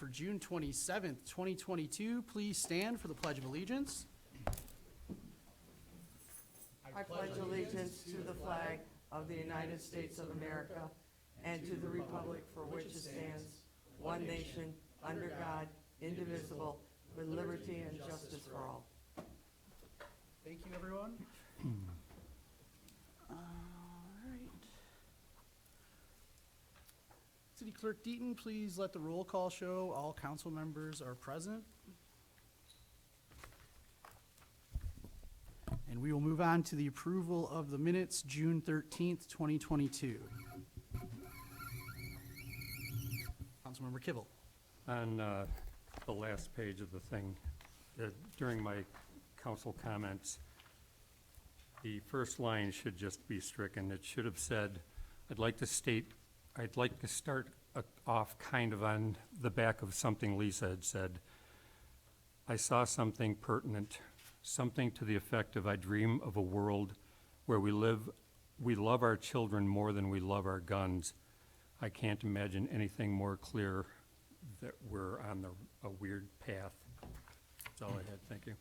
for June 27th, 2022. Please stand for the Pledge of Allegiance. I pledge allegiance to the flag of the United States of America and to the republic for which it stands, one nation, under God, indivisible, with liberty and justice for all. Thank you, everyone. All right. City Clerk Deaton, please let the roll call show all council members are present. And we will move on to the approval of the minutes, June 13th, 2022. Councilmember Kibble. On the last page of the thing, during my council comments, the first line should just be stricken. It should have said, I'd like to start off kind of on the back of something Lisa had said. I saw something pertinent, something to the effect of, I dream of a world where we love our children more than we love our guns. I can't imagine anything more clear that we're on a weird path. That's all I had. Thank you.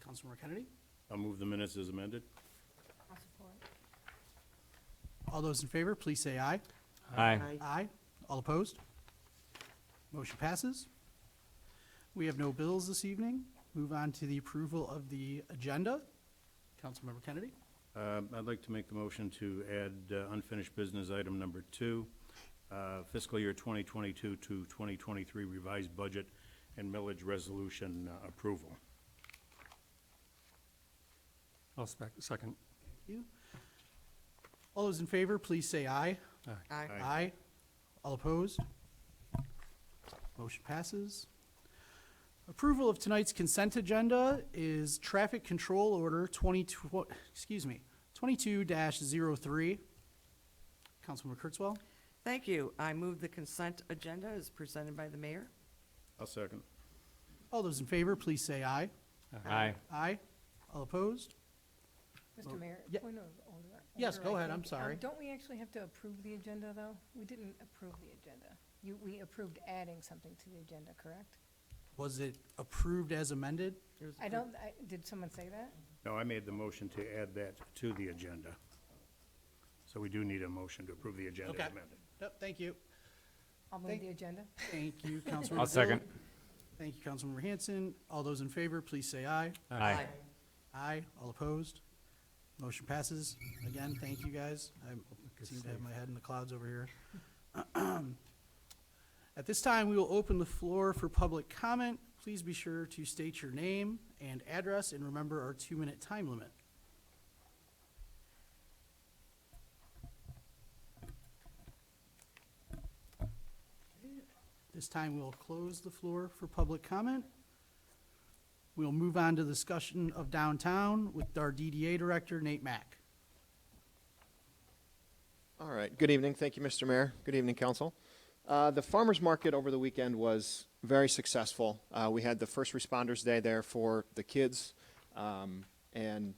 Councilmember Kennedy. I'll move the minutes as amended. I'll support. All those in favor, please say aye. Aye. Aye. All opposed? Motion passes. We have no bills this evening. Move on to the approval of the agenda. Councilmember Kennedy. I'd like to make the motion to add unfinished business item number 2, fiscal year 2022 to 2023 revised budget and millage resolution approval. I'll second. Thank you. All those in favor, please say aye. Aye. Aye. All opposed? Motion passes. Approval of tonight's consent agenda is traffic control order 22-03. Councilmember Kurtzwell. Thank you. I move the consent agenda as presented by the mayor. I'll second. All those in favor, please say aye. Aye. Aye. All opposed? Mr. Mayor, yeah. point of Yes, order, go I ahead, I'm think. sorry. Don't we actually have to approve the agenda, though? We didn't approve the agenda. We approved adding something to the agenda, correct? Was it approved as amended? Did someone say that? No, I made the motion to add that to the agenda. So we do need a motion to approve the agenda Okay. as amended. Yep, thank you. I'll move Thank- the agenda. Thank you, Councilmember I'll second. Dillon. Thank you, Councilmember Hanson. All those in favor, please say aye. Aye. Aye. All opposed? Motion passes. Again, thank you, guys. I seem to have my head in the clouds over here. At this time, we will open the floor for public comment. Please be sure to state your name and address and remember our 2-minute time limit. This time, we'll close the floor for public comment. We'll move on to discussion of downtown with our DDA Director, Nate Mack. All right. Good evening. Thank you, Mr. Mayor. Good evening, Council. The farmers market over the weekend was very successful. We had the first responders day there for the kids, and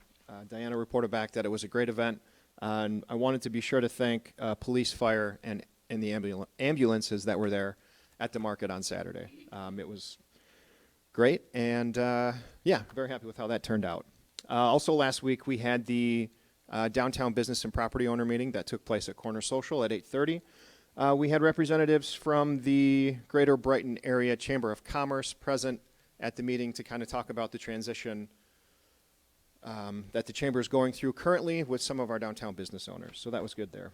Diana reported back that it was a great event. And I wanted to be sure to thank police, fire, and the ambulances that were there at the market on Saturday. It was great, and yeah, very happy with how that turned out. Also last week we had the downtown business and property owner meeting that took place at Corner Social at 8:30. We had representatives from the Greater Brighton Area Chamber of Commerce present at the meeting to kind of talk about the transition that the chamber is going through currently with some of our downtown business owners. So that was good there.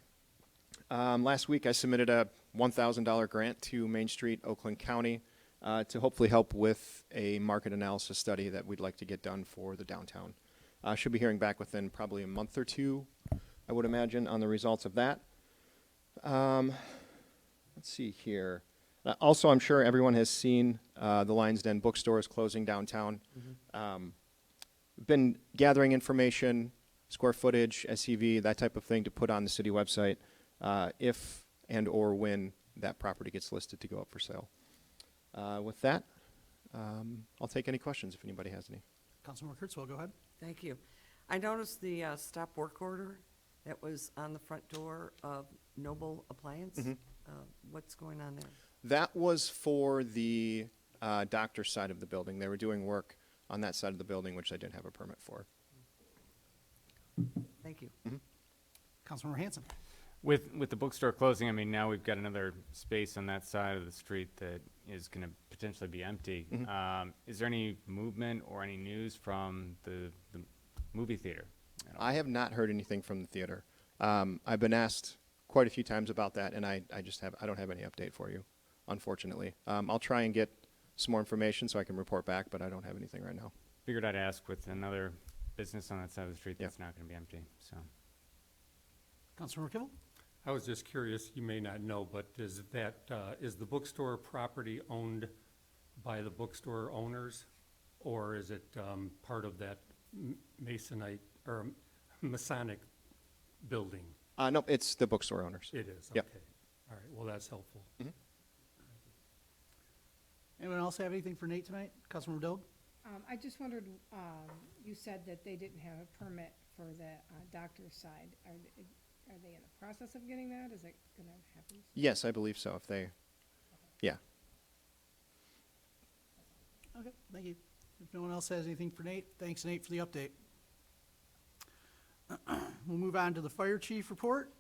Last week I submitted a $1,000 grant to Main Street, Oakland County, to hopefully help with a market analysis study that we'd like to get done for the downtown. Should be hearing back within probably a month or two, I would imagine, on the results of that. Let's see here. Also, I'm sure everyone has seen the Lion's Den bookstore is closing downtown. Been gathering information, square footage, SCV, that type of thing to put on the city website if and or when that property gets listed to go up for sale. With that, I'll take any questions if anybody has any. Councilmember Kurtzwell, go ahead. Thank you. I noticed the stop work order that was on the front door of Noble Appliance. What's going on there? That was for the doctor's side of the building. They were doing work on that side of the building, which I didn't have a permit for. Thank you. Councilmember Hanson. With the bookstore closing, I mean, now we've got another space on that side of the street that is going to potentially be empty. Is there any movement or any news from the movie theater? I have not heard anything from the theater. I've been asked quite a few times about that, and I don't have any update for you, unfortunately. I'll try and get some more information so I can report back, but I don't have anything right now. Figured I'd ask with another business on that side of the street Yeah. that's not going to be empty, so. Councilmember Kivel. I was just curious, you may not know, but is the bookstore property owned by the bookstore owners? Or is it part of that Masonite or Masonic building? No, it's the bookstore owners. It is, Yep. okay. All right, well, that's helpful. Anyone else have anything for Nate tonight? Councilmember Doug? I just wondered, you said that they didn't have a permit for the doctor's side. Are they in the process of getting that? Is it gonna happen? Yes, I believe so. Yeah. Okay, thank you. If no one else has anything for Nate, thanks Nate for the update. We'll move on to the fire chief report.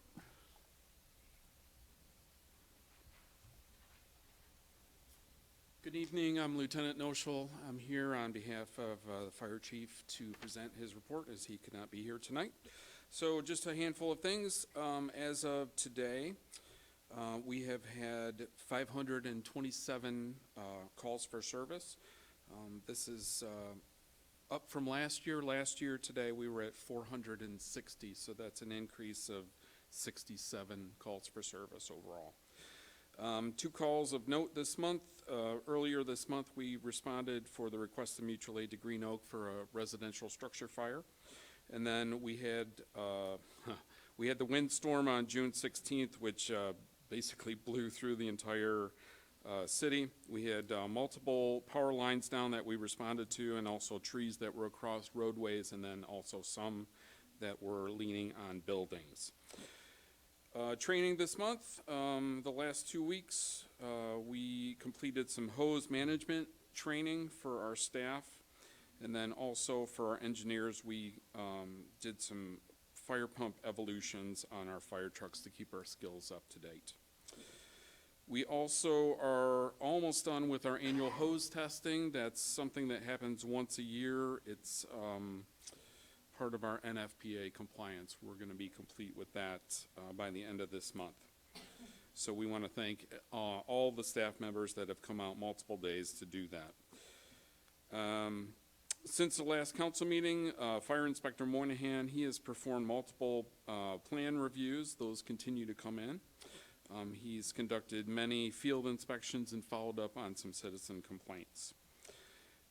Good evening, I'm Lieutenant Noshel. I'm here on behalf of the fire chief to present his report as he could not be here tonight. So just a handful of things. As of today, we have had 527 calls for service. This is up from last year. Last year today we were at 460, so that's an increase of 67 calls for service overall. 2 calls of note this month. Earlier this month, we responded for the request of mutual aid to Green Oak for a residential structure fire. And then we had the windstorm on June 16th, which basically blew through the entire city. We had multiple power lines down that we responded to, and also trees that were across roadways, and then also some that were leaning on buildings. Training this month, the last 2 weeks, we completed some hose management training for our staff, and then also for our engineers, we did some fire pump evolutions on our fire trucks to keep our skills up to date. We also are almost done with our annual hose testing. That's something that happens once a year. It's part of our NFPA compliance. We're going to be complete with that by the end of this month. So we want to thank all the staff members that have come out multiple days to do that. Since the last council meeting, Fire Inspector Moynihan, he has performed multiple plan reviews. Those continue to come in. He's conducted many field inspections and followed up on some citizen complaints.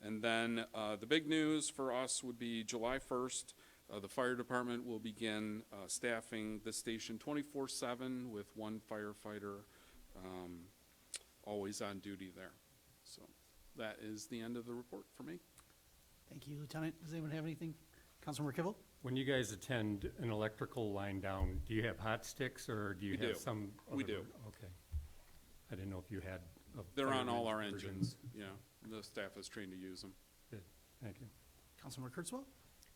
And then the big news for us would be July 1st, the fire department will begin staffing the station 24/7 with 1 firefighter always on duty there. So that is the end of the report for me. Thank you, Lieutenant. Does anyone have anything? Councilmember Kivel? When you guys attend an electrical line down, do you have hot sticks or do you We have do. some? We other- do. Okay. I didn't know if you had. They're on all our version. engines. Yeah, the staff is trained to use them. Good, thank you. Councilmember Kurtzwell?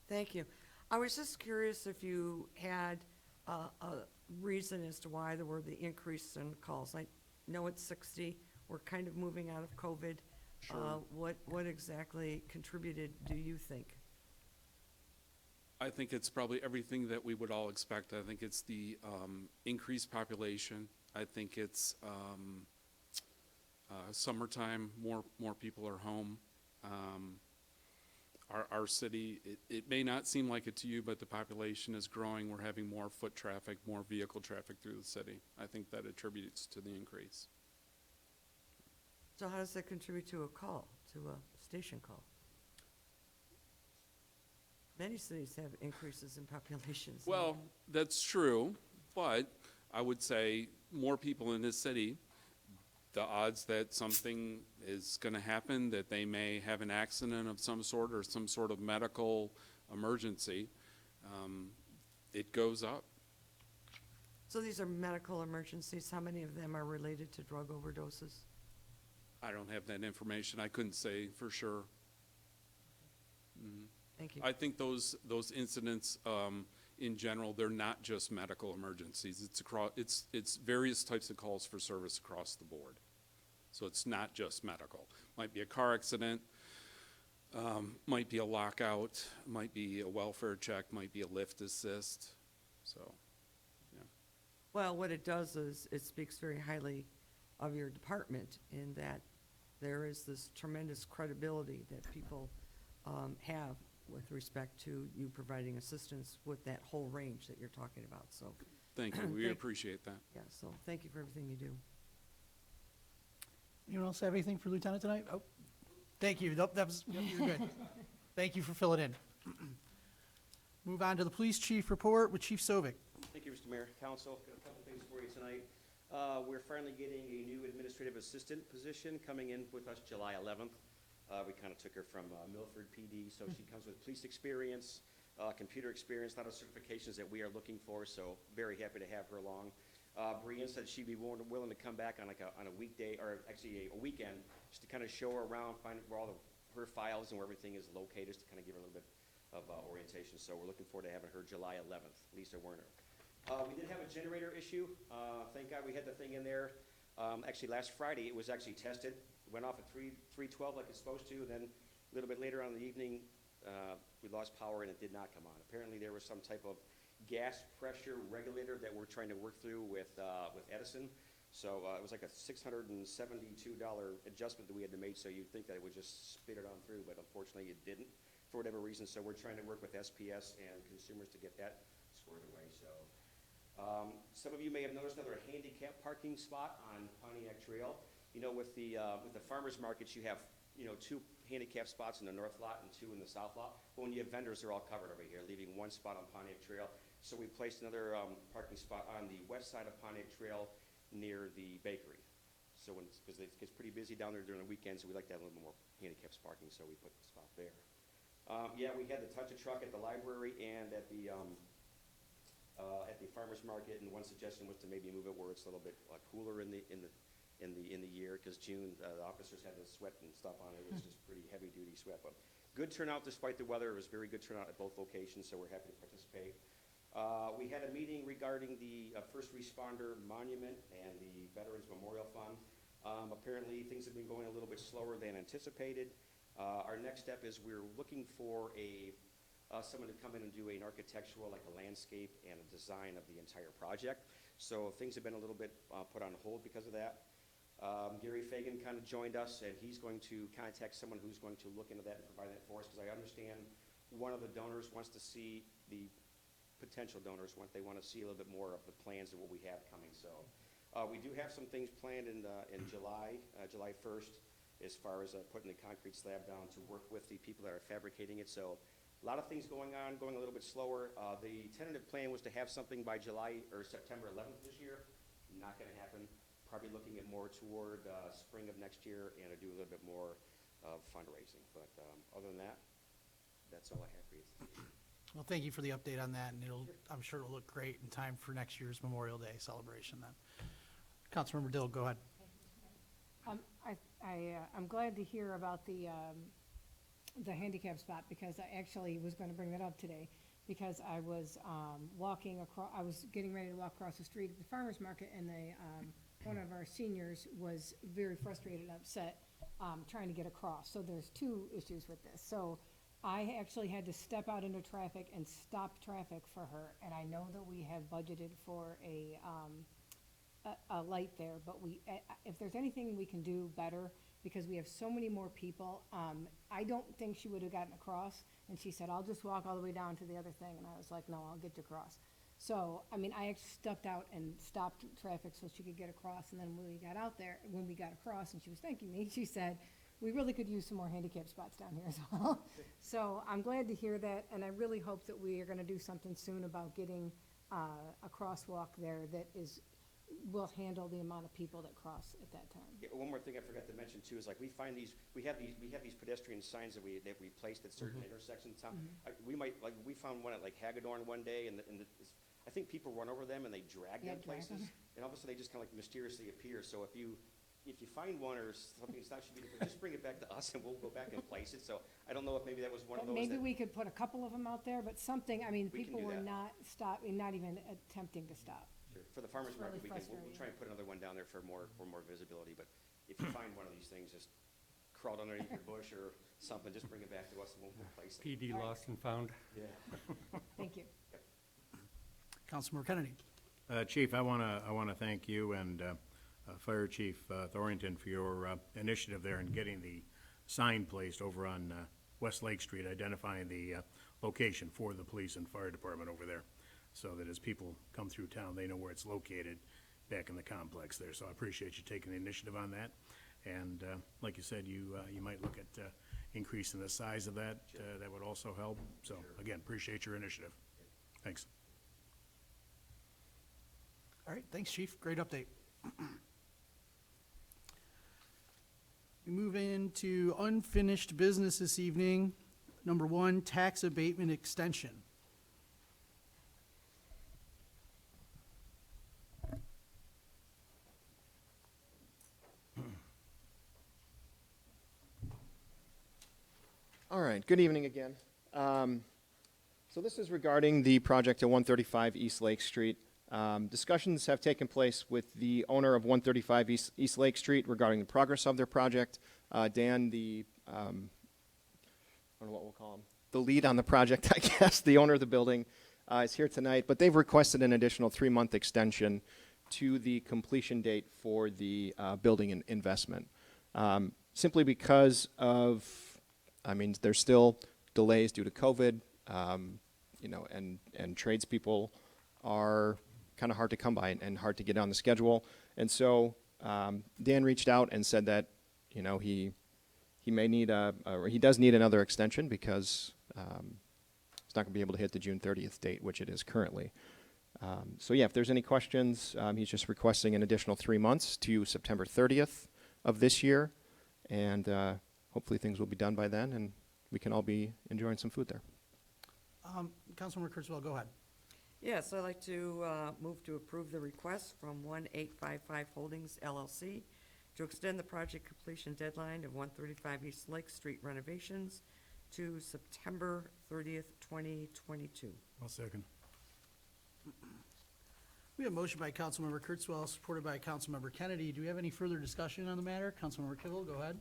Thank you. I was just curious if you had a reason as to why there were the increase in calls. I know it's 60. We're kind of moving out of COVID. Sure. What exactly contributed, do you think? I think it's probably everything that we would all expect. I think it's the increased population. I think it's summertime, more people are home. Our city, it may not seem like it to you, but the population is growing. We're having more foot traffic, more vehicle traffic through the city. I think that attributes to the increase. So how does that contribute to a call, to a station call? Many cities have increases in populations. Well, that's true, but I would say more people in this city, the odds that something is going to happen, that they may have an accident of some sort or some sort of medical emergency, it goes up. So these are medical emergencies. How many of them are related to drug overdoses? I don't have that information. I couldn't say for sure. Thank you. I think those incidents, in general, they're not just medical emergencies. It's various types of calls for service across the board. So it's not just medical. Might be a car accident, might be a lockout, might be a welfare check, might be a lift assist, so, yeah. Well, what it does is it speaks very highly of your department in that there is this tremendous credibility that people have with respect to you providing assistance with that whole range that you're talking about. So, Thank you, we Thank- appreciate that. yeah, so thank you for everything you do. Anyone else have anything for Lieutenant tonight? Oh, thank you. Nope, that was, yep, you're good. Thank you for filling in. Move on to the police chief report with Chief Sovic. Thank you, Mr. Mayor, Council. Got a couple things for you tonight. We're finally getting a new administrative assistant position coming in with us July 11th. We kind of took her from Milford PD, so she comes with police experience, computer experience, a lot of certifications that we are looking for, so very happy to have her along. Brian said she'd be willing to come back on on a weekday, or actually a weekend, just to kind of show her around, find where all her files and where everything is located, just to kind of give her a little bit of orientation. So we're looking forward to having her July 11th, Lisa Werner. We did have a generator issue. Thank God we had the thing in there. Actually, last Friday, it was actually tested. It went off at 3:12 like it's supposed to. Then a little bit later on in the evening, we lost power and it did not come on. Apparently, there was some type of gas pressure regulator that we're trying to work through with Edison. So it was like a $672 adjustment that we had to make, so you'd think that it would just spit it on through, but unfortunately it didn't for whatever reason. So we're trying to work with SPS and consumers to get that squared away. So some of you may have noticed another handicap parking spot on Pontiac Trail. You know, with the farmers markets, you have, you know, 2 handicap spots in the north lot and 2 in the south lot. But when you have vendors, they're all covered over here, leaving 1 spot on Pontiac Trail. So we placed another parking spot on the west side of Pontiac Trail near the bakery. So because it gets pretty busy down there during the weekends, so we like to have a little more handicap parking, so we put the spot there. Yeah, we had the touch a truck at the library and at the farmers market, and one suggestion was to maybe move it where it's a little bit cooler in the year, because June, the officers had to sweat and stuff on it. It was just pretty heavy duty sweat, but good turnout despite the weather. It was very good turnout at both locations, so we're happy to participate. We had a meeting regarding the first responder monument and the Veterans Memorial Fund. Apparently, things have been going a little bit slower than anticipated. Our next step is we're looking for someone to come in and do an architectural, like a landscape and a design of the entire project. So things have been a little bit put on hold because of that. Gary Fagan kind of joined us, and he's going to contact someone who's going to look into that and provide that for us, because I understand one of the donors wants to see, the potential donors they want to see a little bit more of the plans of what we have coming. So we do have some things planned in July 1st, as far as putting the concrete slab down to work with the people that are fabricating it. So a lot of things going on, going a little bit slower. The tentative plan was to have something by September 11th this year. Not going to happen. Probably looking at more toward spring of next year, and to do a little bit more of fundraising. But other than that, that's all I have for you. Well, thank you for the update on that, and I'm sure it'll look great in time for next year's Memorial Day celebration then. Councilmember Dill, go ahead. I'm glad to hear about the handicap spot, because I actually was going to bring that up today, because I was walking across, I was getting ready to walk across the street at the farmer's market, and one of our seniors was very frustrated and upset trying to get across. So there's 2 issues with this. So I actually had to step out into traffic and stop traffic for her, and I know that we have budgeted for a light there, but if there's anything we can do better, because we have so many more people, I don't think she would have gotten across, and she said, I'll just walk all the way down to the other thing, and I was like, no, I'll get you across. So, I mean, I actually stepped out and stopped traffic so she could get across, and then when we got across and she was thanking me, she said, we really could use some more handicap spots down here as well. So I'm glad to hear that, and I really hope that we are gonna do something soon about getting a crosswalk there that will handle the amount of people that cross at that time. Yeah, one more thing I forgot to mention too is, like, we have these pedestrian signs that we placed at certain intersections. We found one at like Hagedorn one day, and I I think people run over them and they drag Yeah, them drag places, 'em. and all of a sudden they just kind of like mysteriously appear. So if you find one or something that's not should be, just bring it back to us and we'll go back and place it. So I don't know if maybe that was one of those Maybe that. we could put a couple of them out there, but something, I mean, We can people do were that. not even attempting to stop. Sure. For the farmer's It's really market, we'll frustrating. try and put another one down there for more visibility. But if you find one of these things, just crawl underneath your bush or something, just bring it back to us and we'll place it. PD lost and found. Yeah. Thank you. Councilmember Kennedy. Chief, I want to thank you and Fire Chief Thornton for your initiative there in getting the sign placed over on West Lake Street, identifying the location for the police and fire department over there, so that as people come through town, they know where it's located back in the complex there. So I appreciate you taking the initiative on that. And like you said, you might look at increasing the size of that. That would also help. So again, appreciate your initiative. Thanks. All right, thanks, Chief. Great update. We move into unfinished business this evening. Number 1, tax abatement extension. All right, good evening again. So this is regarding the project at 135 East Lake Street. Discussions have taken place with the owner of 135 East Lake Street regarding the progress of their project. Dan, I don't know what we'll call him, the lead on the project, I guess, the owner of the building, is here tonight, but they've requested an additional 3-month extension to the completion date for the building and investment. Simply because of, there's still delays due to COVID, and tradespeople are kind of hard to come by and hard to get on the schedule. And so Dan reached out and said that, he may need or he does need another extension because he's not going to be able to hit the June 30th date, which it is currently. So yeah, if there's any questions, he's just requesting an additional 3 months to September 30th of this year. And hopefully things will be done by then and we can all be enjoying some food there. Councilmember Kurtzwell, go ahead. Yes, I'd like to move to approve the request from 1855 Holdings LLC to extend the project completion deadline of 135 East Lake Street renovations to September 30th, 2022. I'll second. We have a motion by Councilmember Kurtzwell, supported by Councilmember Kennedy. Do we have any further discussion on the matter? Councilmember Kibble, go ahead.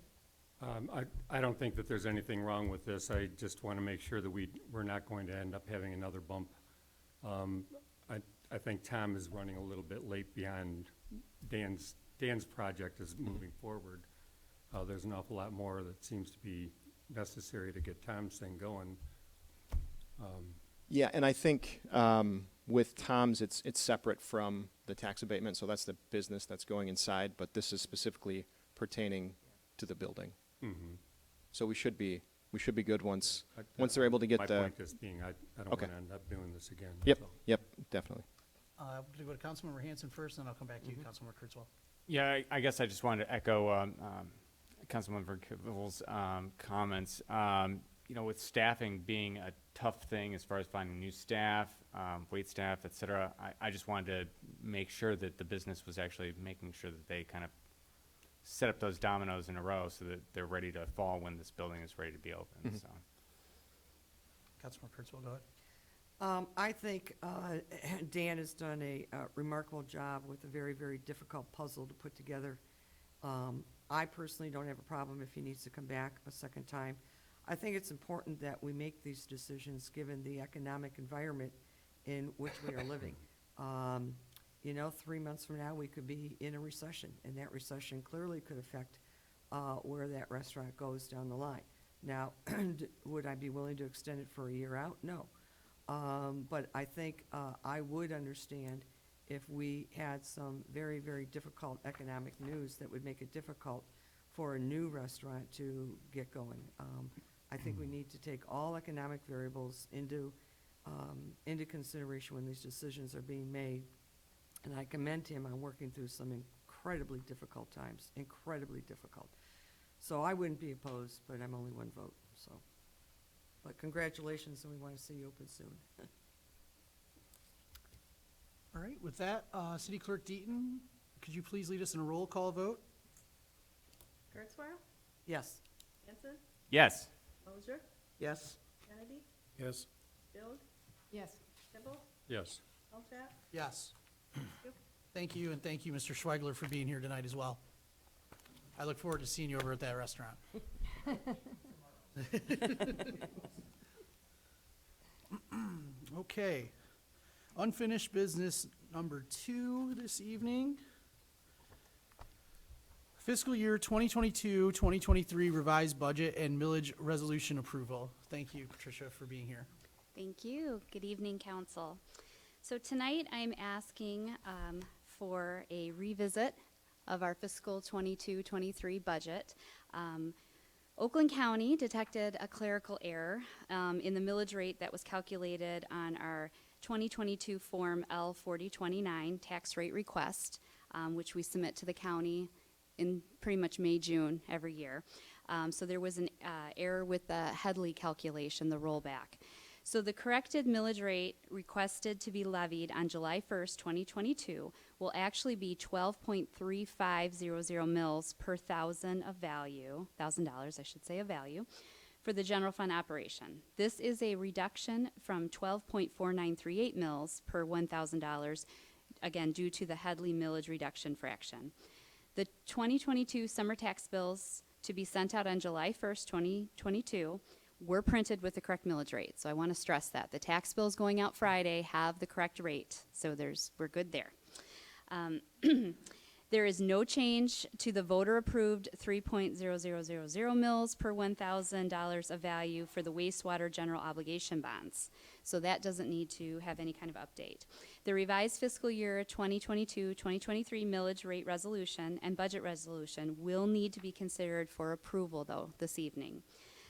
I don't think that there's anything wrong with this. I just want to make sure that we're not going to end up having another bump. I think Tom is running a little bit late behind Dan's project is moving forward. There's an awful lot more that seems to be necessary to get Tom's thing going. Yeah, and I think with Tom's, it's separate from the tax abatement, so that's the business that's going inside, but this is specifically pertaining to the building. Mm-hmm. So we should be good once they're able to get My the. point just being, I don't Okay. want to end up doing this again. Yep, that's all. yep, definitely. I'm going to go to Councilmember Hanson first, then I'll come back to you, Councilmember Kurtzwell. Yeah, I guess I just wanted to echo Councilmember Kibble's comments. With staffing being a tough thing as far as finding new staff, wait staff, et cetera, I just wanted to make sure that the business was actually making sure that they kind of set up those dominoes in a row so that they're ready to fall when this building is ready to be open. So. Councilmember Kurtzwell, go ahead. I think Dan has done a remarkable job with a very, very difficult puzzle to put together. I personally don't have a problem if he needs to come back a second time. I think it's important that we make these decisions given the economic environment in which we are living. 3 months from now, we could be in a recession, and that recession clearly could affect where that restaurant goes down the line. Now, would I be willing to extend it for a year out? No. But I think I would understand if we had some very, very difficult economic news that would make it difficult for a new restaurant to get going. I think we need to take all economic variables into consideration when these decisions are being made. And I commend him on working through some incredibly difficult times, incredibly difficult. So I wouldn't be opposed, but I'm only one vote, so. But congratulations, and we want to see you open soon. All right, with that, City Clerk Deaton, could you please lead us in a roll call vote? Kurzweil? Yes. Hanson, Yes. Moser, Yes. Kennedy, Yes. Bill, Yes. Kibble, Yes. Alcott, Yes. you. Thank you, and thank you, Mr. Schweigler, for being here tonight as well. I look forward to seeing you over at that restaurant. Okay. Unfinished business number 2 this evening. Fiscal year 2022-2023 revised budget and millage resolution approval. Thank you, Patricia, for being here. Thank you. Good evening, council. So tonight I'm asking for a revisit of our fiscal 22-23 budget. Oakland County detected a clerical error in the millage rate that was calculated on our 2022 Form L4029 tax rate request, which we submit to the county in pretty much May, June every year. So there was an error with the Headley calculation, the rollback. So the corrected millage rate requested to be levied on July 1st, 2022 will actually be 12.3500 mils per thousand of value, $1,000 I should say of value, for the general fund operation. This is a reduction from 12.4938 mils per $1,000, again due to the Headley millage reduction fraction. The 2022 summer tax bills to be sent out on July 1st, 2022 were printed with the correct millage rate. So I want to stress that. The tax bills going out Friday have the correct rate. So we're good there. There is no change to the voter-approved 3.0000 mils per $1,000 of value for the wastewater general obligation bonds. So that doesn't need to have any kind of update. The revised fiscal year 2022-2023 millage rate resolution and budget resolution will need to be considered for approval, though, this evening.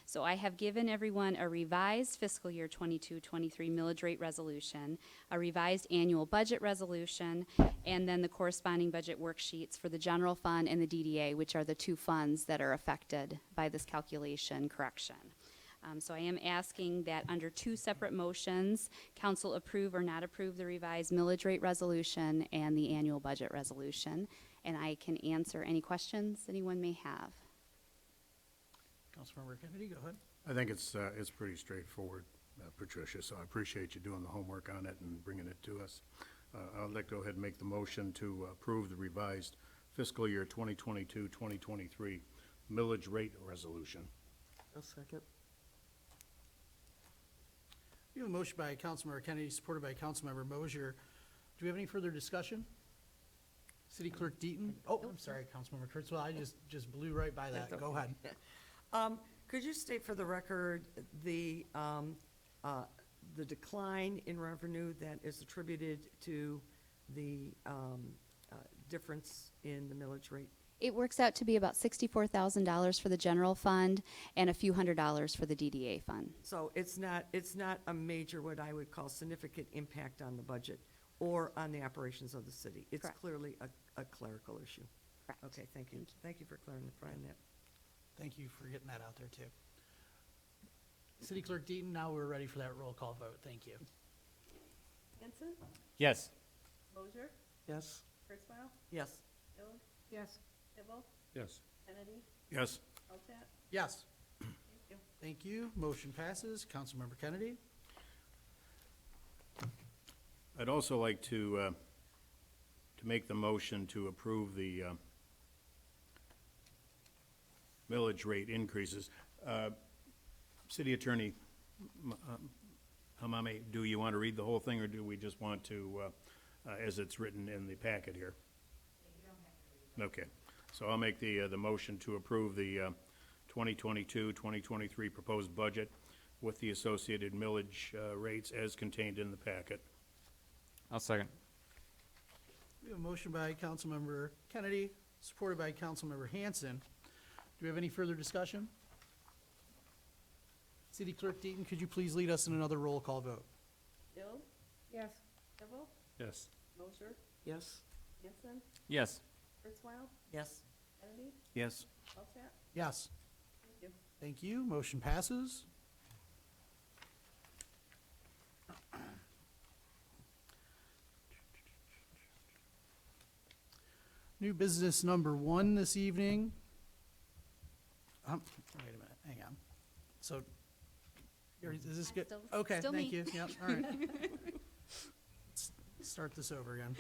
So I have given everyone a revised fiscal year 22-23 millage rate resolution, a revised annual budget resolution, and then the corresponding budget worksheets for the general fund and the DDA, which are the two funds that are affected by this calculation correction. So I am asking that under two separate motions, council approve or not approve the revised millage rate resolution and the annual budget resolution. And I can answer any questions anyone may have. Councilmember Kennedy, go ahead. I think it's pretty straightforward, Patricia, so I appreciate you doing the homework on it and bringing it to us. I'd like to go ahead and make the motion to approve the revised fiscal year 2022-2023 millage rate resolution. A second. We have a motion by Councilmember Kennedy, supported by Councilmember Mosier. Do we have any further discussion? City Clerk Deaton? Oh, I'm sorry, Councilmember Kurtzwell, I just blew right by that. That's Go okay. ahead. Could you state for the record the decline in revenue that is attributed to the difference in the millage rate? It works out to be about $64,000 for the general fund and a few $100s for the DDA fund. So it's not a major, what I would call significant impact on the budget or on the operations of the city. It's Correct. clearly a clerical issue. Correct. Okay, thank you. Thank you. Thank you for clarifying that. Thank you for getting that out there, too. City Clerk Deaton, now we're ready for that roll call vote. Thank you. Hanson, Yes. Moser, Yes? Kurzweil, Yes. Bill, Yes. Kibble, Yes. Kennedy, Yes. Alcott, Yes. thank you. Thank you. Motion passes. Councilmember Kennedy? I'd also like to make the motion to approve the millage rate increases. City Attorney Hamami, do you want to read the whole thing, or do we just want to, as it's written in the packet here? Okay, so I'll make the motion to approve the 2022-2023 proposed budget with the associated millage rates as contained in the packet. I'll second. We have a motion by Councilmember Kennedy, supported by Councilmember Hanson. Do we have any further discussion? City Clerk Deaton, could you please lead us in another roll call vote? Bill, Yes. Kibble, Yes. Moser, Yes? Hanson, Yes. Kurzweil, Yes. Kennedy, Yes. Alcott, Yes. thank you. Thank you. Motion passes. New business number 1 this evening. Wait a minute, hang on. So, is this good? Still- Okay, still thank me. you, yep, all right. Let's start this over again.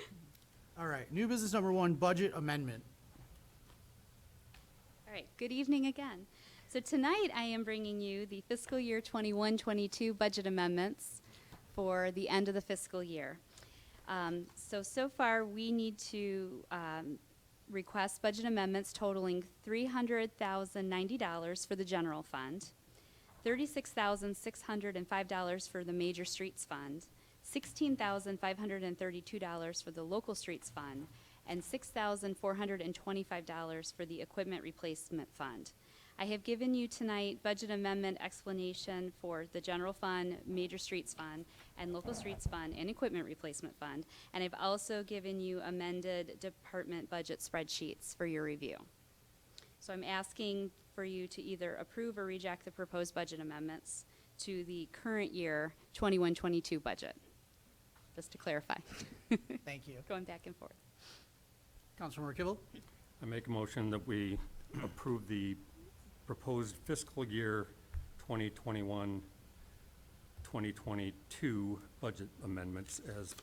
All right, new business number 1, budget amendment. All right, good evening again. So tonight I am bringing you the fiscal year 21-22 budget amendments for the end of the fiscal year. So far, we need to request budget amendments totaling $300,090 for the general fund, $36,605 for the major streets fund, $16,532 for the local streets fund, and $6,425 for the equipment replacement fund. I have given you tonight budget amendment explanation for the general fund, major streets fund, and local streets fund, and equipment replacement fund. And I've also given you amended department budget spreadsheets for your review. So I'm asking for you to either approve or reject the proposed budget amendments to the current year 21-22 budget, just to clarify. Thank you. Going back and forth. Councilmember Kibble? I make a motion that we approve the proposed fiscal year 2021, 2022 budget amendments as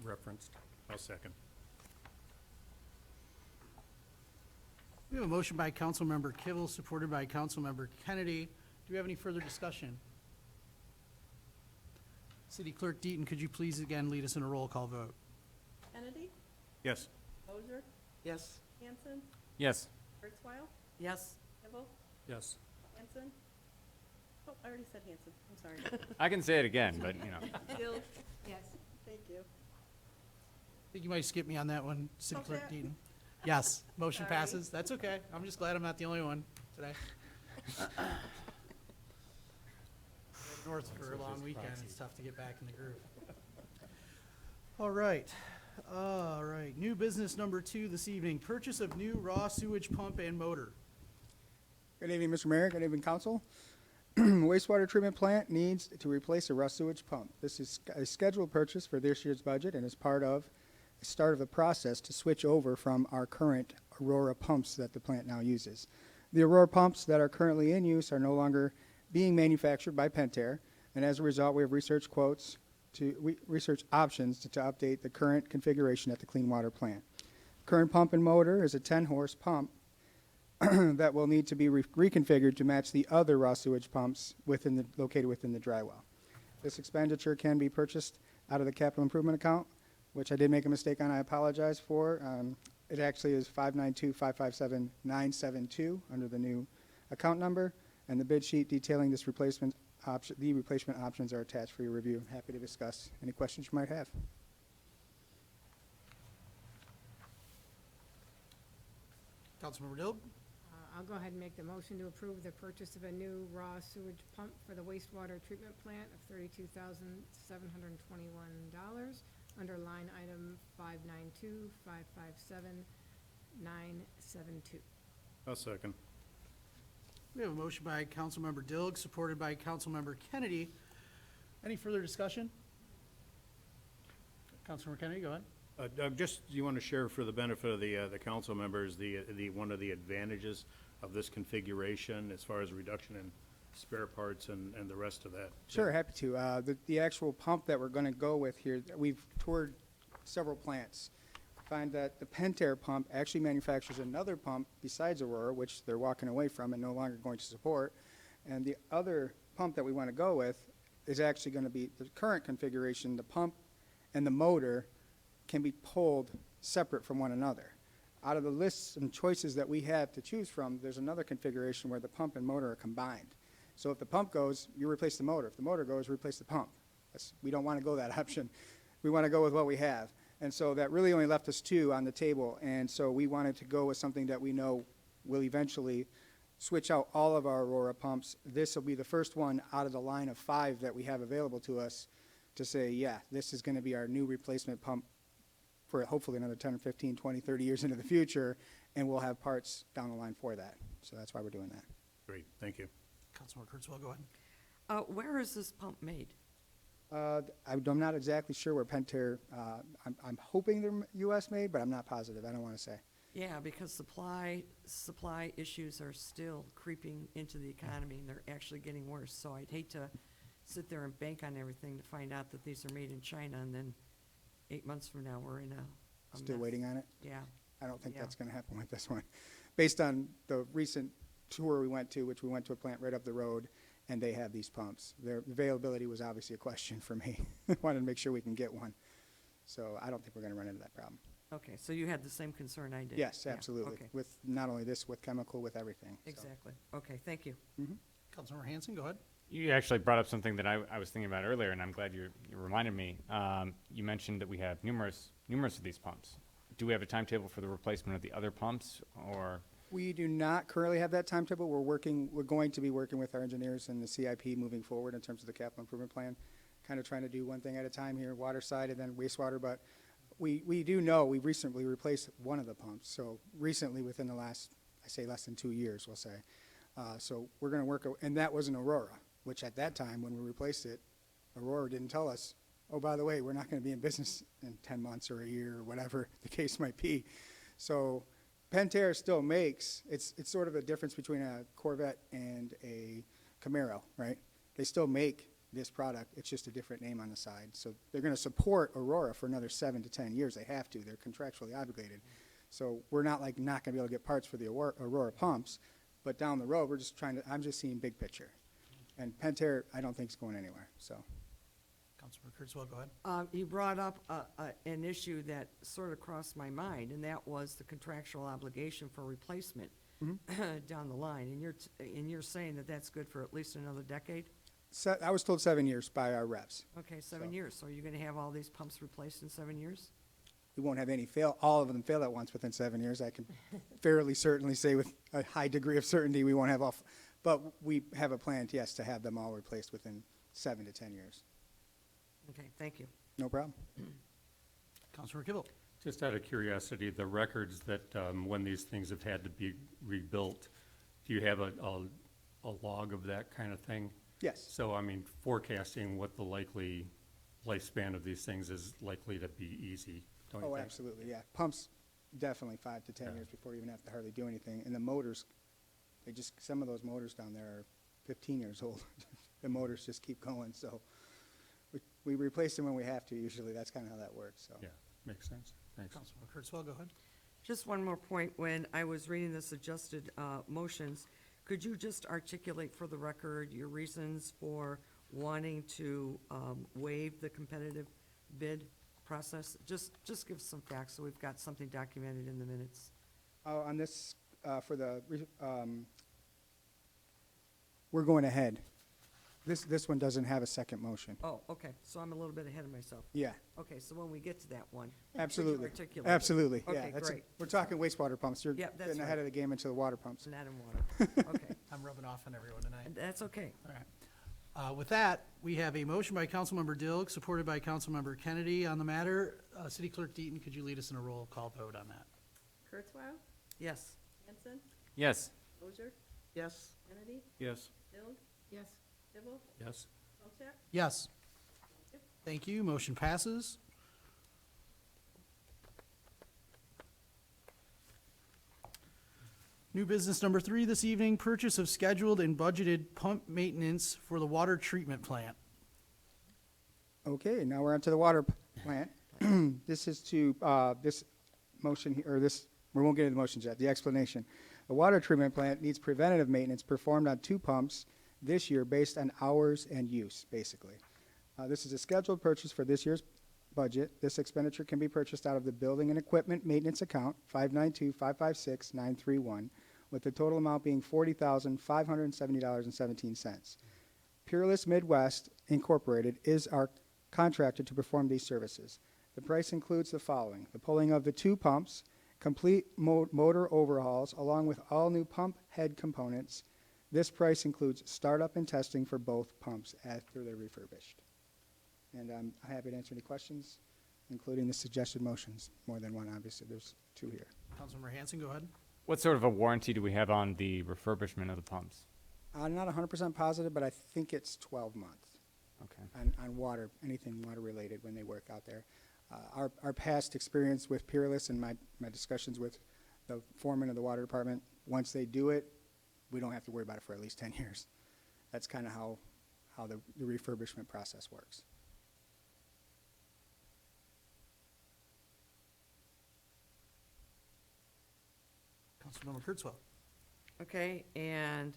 referenced. I'll second. We have a motion by Councilmember Kibble, supported by Councilmember Kennedy. Do we have any further discussion? City Clerk Deaton, could you please again lead us in a roll call vote? Kennedy? Yes. Ozer? Yes. Hanson? Yes. Kurzweil? Yes. Hibble? Yes. Hanson? Oh, I already said Hanson, I'm sorry. I can say it again, but, you know. Dill? Yes. Thank you. I think you might skip me on that one, City Clerk Okay. Deaton. Yes, motion Sorry. passes. That's okay. I'm just glad I'm not the only one today. North for a long weekend, it's tough to get back in the groove. All right, new business number 2 this evening, purchase of new raw sewage pump and motor. Good evening, Mr. Mayor. Good evening, Council. Wastewater treatment plant needs to replace a raw sewage pump. This is a scheduled purchase for this year's budget and is part of the start of the process to switch over from our current Aurora pumps that the plant now uses. The Aurora pumps that are currently in use are no longer being manufactured by Pentair, and as a result, we have research options to update the current configuration at the clean water plant. Current pump and motor is a 10-horse pump that will need to be reconfigured to match the other raw sewage pumps located within the dry well. This expenditure can be purchased out of the capital improvement account, which I did make a mistake on. I apologize for. It actually is 592-557-972 under the new account number, and the bid sheet detailing this replacement option, the replacement options are attached for your review. Happy to discuss any questions you might have. Councilmember Dill? I'll go ahead and make the motion to approve the purchase of a new raw sewage pump for the wastewater treatment plant of $32,721 under line item 592-557-972. I'll second. We have a motion by Councilmember Dilg, supported by Councilmember Kennedy. Any further discussion? Councilmember Kennedy, go ahead. Just, you want to share for the benefit of the council members, one of the advantages of this configuration as far as reduction in spare parts and the rest of that? Sure, happy to. The actual pump that we're going to go with here, we've toured several plants. Find that the Pentair pump actually manufactures another pump besides Aurora, which they're walking away from and no longer going to support. And the other pump that we want to go with is actually going to be the current configuration. The pump and the motor can be pulled separate from one another. Out of the lists and choices that we have to choose from, there's another configuration where the pump and motor are combined. So if the pump goes, you replace the motor. If the motor goes, replace the pump. We don't want to go that option. We want to go with what we have. And so that really only left us 2 on the table. And so we wanted to go with something that we know will eventually switch out all of our Aurora pumps. This will be the first one out of the line of 5 that we have available to us to say, yeah, this is going to be our new replacement pump for hopefully another 10 or 15, 20, 30 years into the future, and we'll have parts down the line for that. So that's why we're doing that. Great, thank you. Councilmember Kurzweil, go ahead. Where is this pump made? I'm not exactly sure where Pentair, I'm hoping they're US made, but I'm not positive. I don't want to say. Yeah, because supply issues are still creeping into the economy, and they're actually getting worse. So I'd hate to sit there and bank on everything to find out that these are made in China, and then 8 months from now, we're in a Still mess. waiting on it? Yeah. I don't think Yeah. that's going to happen with this one. Based on the recent tour we went to, which we went to a plant right up the road, and they have these pumps. Their availability was obviously a question for me. Wanted to make sure we can get one. So I don't think we're going to run into that problem. Okay, so you had the same concern I did? Yes, Yeah, absolutely. Okay, With not only this, with chemical, with everything. so. exactly. Okay, thank you. Councilmember Hanson, go ahead. You actually brought up something that I was thinking about earlier, and I'm glad you reminded me. You mentioned that we have numerous of these pumps. Do we have a timetable for the replacement of the other pumps, or? We do not currently have that timetable. We're going to be working with our engineers and the CIP moving forward in terms of the capital improvement plan. Kind of trying to do one thing at a time here, water side and then wastewater, but we do know we recently replaced one of the pumps. So recently, within the last, I say less than 2 years, we'll say. So we're going to work, and that was an Aurora, which at that time when we replaced it, Aurora didn't tell us, oh, by the way, we're not going to be in business in 10 months or a year or whatever the case might be. So Pentair still makes, it's sort of a difference between a Corvette and a Camaro, right? They still make this product, it's just a different name on the side. So they're going to support Aurora for another 7 to 10 years. They have to, they're contractually obligated. So we're not like not going to be able to get parts for the Aurora pumps, but down the road, I'm just seeing big picture. And Pentair, I don't think is going anywhere, so. Councilmember Kurtzwell, go ahead. You brought up an issue that sort of crossed my mind, and that was the contractual obligation for replacement down the line. And you're saying that that's good for at least another decade? I was told 7 years by our reps. Okay, 7 So- years. So are you going to have all these pumps replaced in 7 years? We won't have any all of them fail at once within 7 years. I can fairly certainly say with a high degree of certainty we won't have all, but we have a plan, yes, to have them all replaced within 7 to 10 years. Okay, thank you. No problem. Councilmember Kibble. Just out of curiosity, the records that, when these things have had to be rebuilt, do you have a log of that kind of thing? Yes. So, I mean, forecasting what the likely lifespan of these things is likely to be easy, don't you Oh, think? absolutely, yeah. Pumps, definitely 5 to 10 Yeah. years before you even have to hardly do anything. And the motors, some of those motors down there are 15 years old. The motors just keep going, so we replace them when we have to usually. That's kind of how that works, so. Yeah, makes sense. Thanks. Councilmember Kurtzwell, go ahead. Just one more point. When I was reading the suggested motions, could you just articulate for the record your reasons for wanting to waive the competitive bid process? Just give some facts so we've got something documented in the minutes. On this, we're going ahead. This one doesn't have a second motion. Oh, okay, so I'm a little bit ahead of myself. Yeah, Okay, so when we get to that one. could you absolutely. articulate it? Absolutely, yeah. Okay, great. We're talking wastewater pumps. You're Yep, that's getting ahead right. of the game into the water pumps. Not in water. Okay, I'm rubbing off on everyone tonight. and that's okay. All right. With that, we have a motion by Councilmember Dilk, supported by Councilmember Kennedy on the matter. City Clerk Deaton, could you lead us in a roll call vote on that? Kurzweil, Yes. Hanson, Yes. Ozier, Yes. Kennedy, Yes. Hill, Yes. Dibble, Yes? Tomchak. Yes. Thank you. Motion passes. New business number 3 this evening, purchase of scheduled and budgeted pump maintenance for the water treatment plant. Okay, now we're onto the water plant. This is this motion, we won't get into the motions yet, the explanation. The water treatment plant needs preventative maintenance performed on 2 pumps this year based on hours and use, basically. This is a scheduled purchase for this year's budget. This expenditure can be purchased out of the building and equipment maintenance account, 592-556-931, with the total amount being $40,570.17. Peerless Midwest Incorporated is our contractor to perform these services. The price includes the following: the pulling of the 2 pumps, complete motor overhauls, along with all new pump head components. This price includes startup and testing for both pumps after they're refurbished. And I'm happy to answer any questions, including the suggested motions. More than one, obviously. There's 2 here. Councilmember Hanson, go ahead. What sort of a warranty do we have on the refurbishment of the pumps? I'm not 100% positive, but I think it's 12 months. Okay. on water, anything water-related when they work out there. Our past experience with Peerless and my discussions with the foreman of the water department, once they do it, we don't have to worry about it for at least 10 years. That's kind of how the refurbishment process works. Councilmember Kurtzwell. Okay, and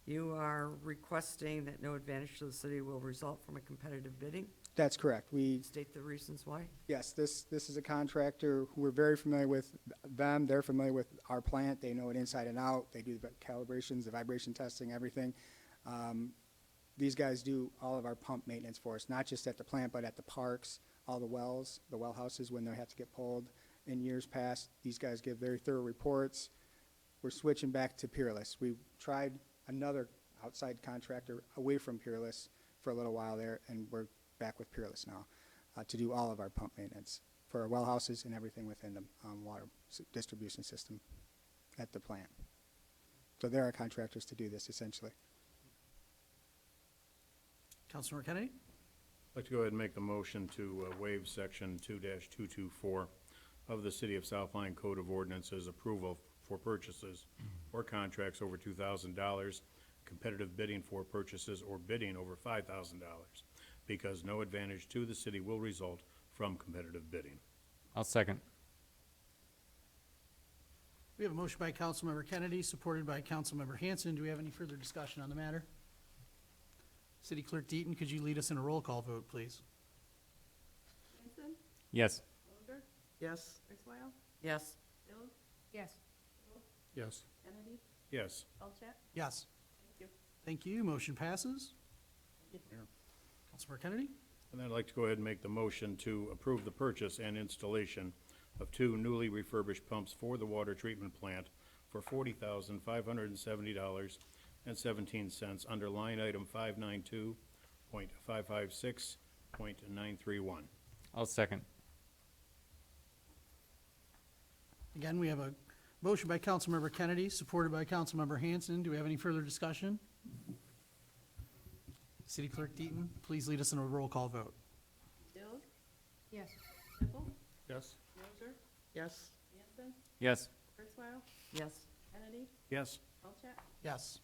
you are requesting that no advantage to the city will result from a competitive bidding? That's correct. State the reasons why. Yes, this is a contractor who we're very familiar with them. They're familiar with our plant. They know it inside and out. They do the calibrations, the vibration testing, everything. These guys do all of our pump maintenance for us, not just at the plant, but at the parks, all the wells, the well houses when they have to get pulled. In years past, these guys give very thorough reports. We're switching back to Peerless. We tried another outside contractor away from Peerless for a little while there, and we're back with Peerless now to do all of our pump maintenance for our well houses and everything within the water distribution system at the plant. So there are contractors to do this essentially. Councilmember Kennedy. I'd like to go ahead and make the motion to waive Section 2-224 of the City of South Lyon Code of Ordinances approval for purchases or contracts over $2,000, competitive bidding for purchases or bidding over $5,000, because no advantage to the city will result from competitive bidding. I'll second. We have a motion by Councilmember Kennedy, supported by Councilmember Hanson. Do we have any further discussion on the matter? City Clerk Deaton, could you lead us in a roll call vote, please? Hanson, Yes. Mulder, Yes? Kurzweil, Yes. Bill, Yes. Yes. Kennedy, Yes. Alchat. Yes. Thank you. Thank you. Motion passes. Councilmember Kennedy. And I'd like to go ahead and make the motion to approve the purchase and installation of 2 newly refurbished pumps for the water treatment plant for $40,570.17 under line item 592.556.931. I'll second. Again, we have a motion by Councilmember Kennedy, supported by Councilmember Hanson. Do we have any further discussion? City Clerk Deaton, please lead us in a roll call vote. Bill, Yes. Whipple, Yes. Mulder, Yes? Hanson, Yes. Kurzweil, Yes. Kennedy, Yes. Alchat. Yes.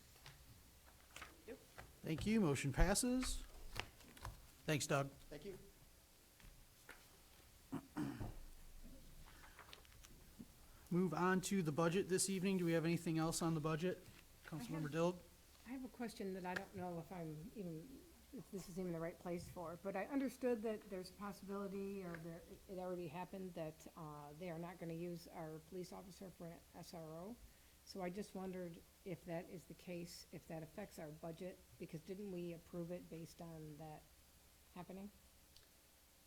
Yep. Thank you. Motion passes. Thanks, Doug. Thank you. Move on to the budget this evening. Do we have anything else on the budget? Councilmember Dill? I have a question that I don't know if this is even the right place for, but I understood that there's a possibility, or it already happened, that they are not gonna use our police officer for an SRO. So I just wondered if that is the case, if that affects our budget, because didn't we approve it based on that happening?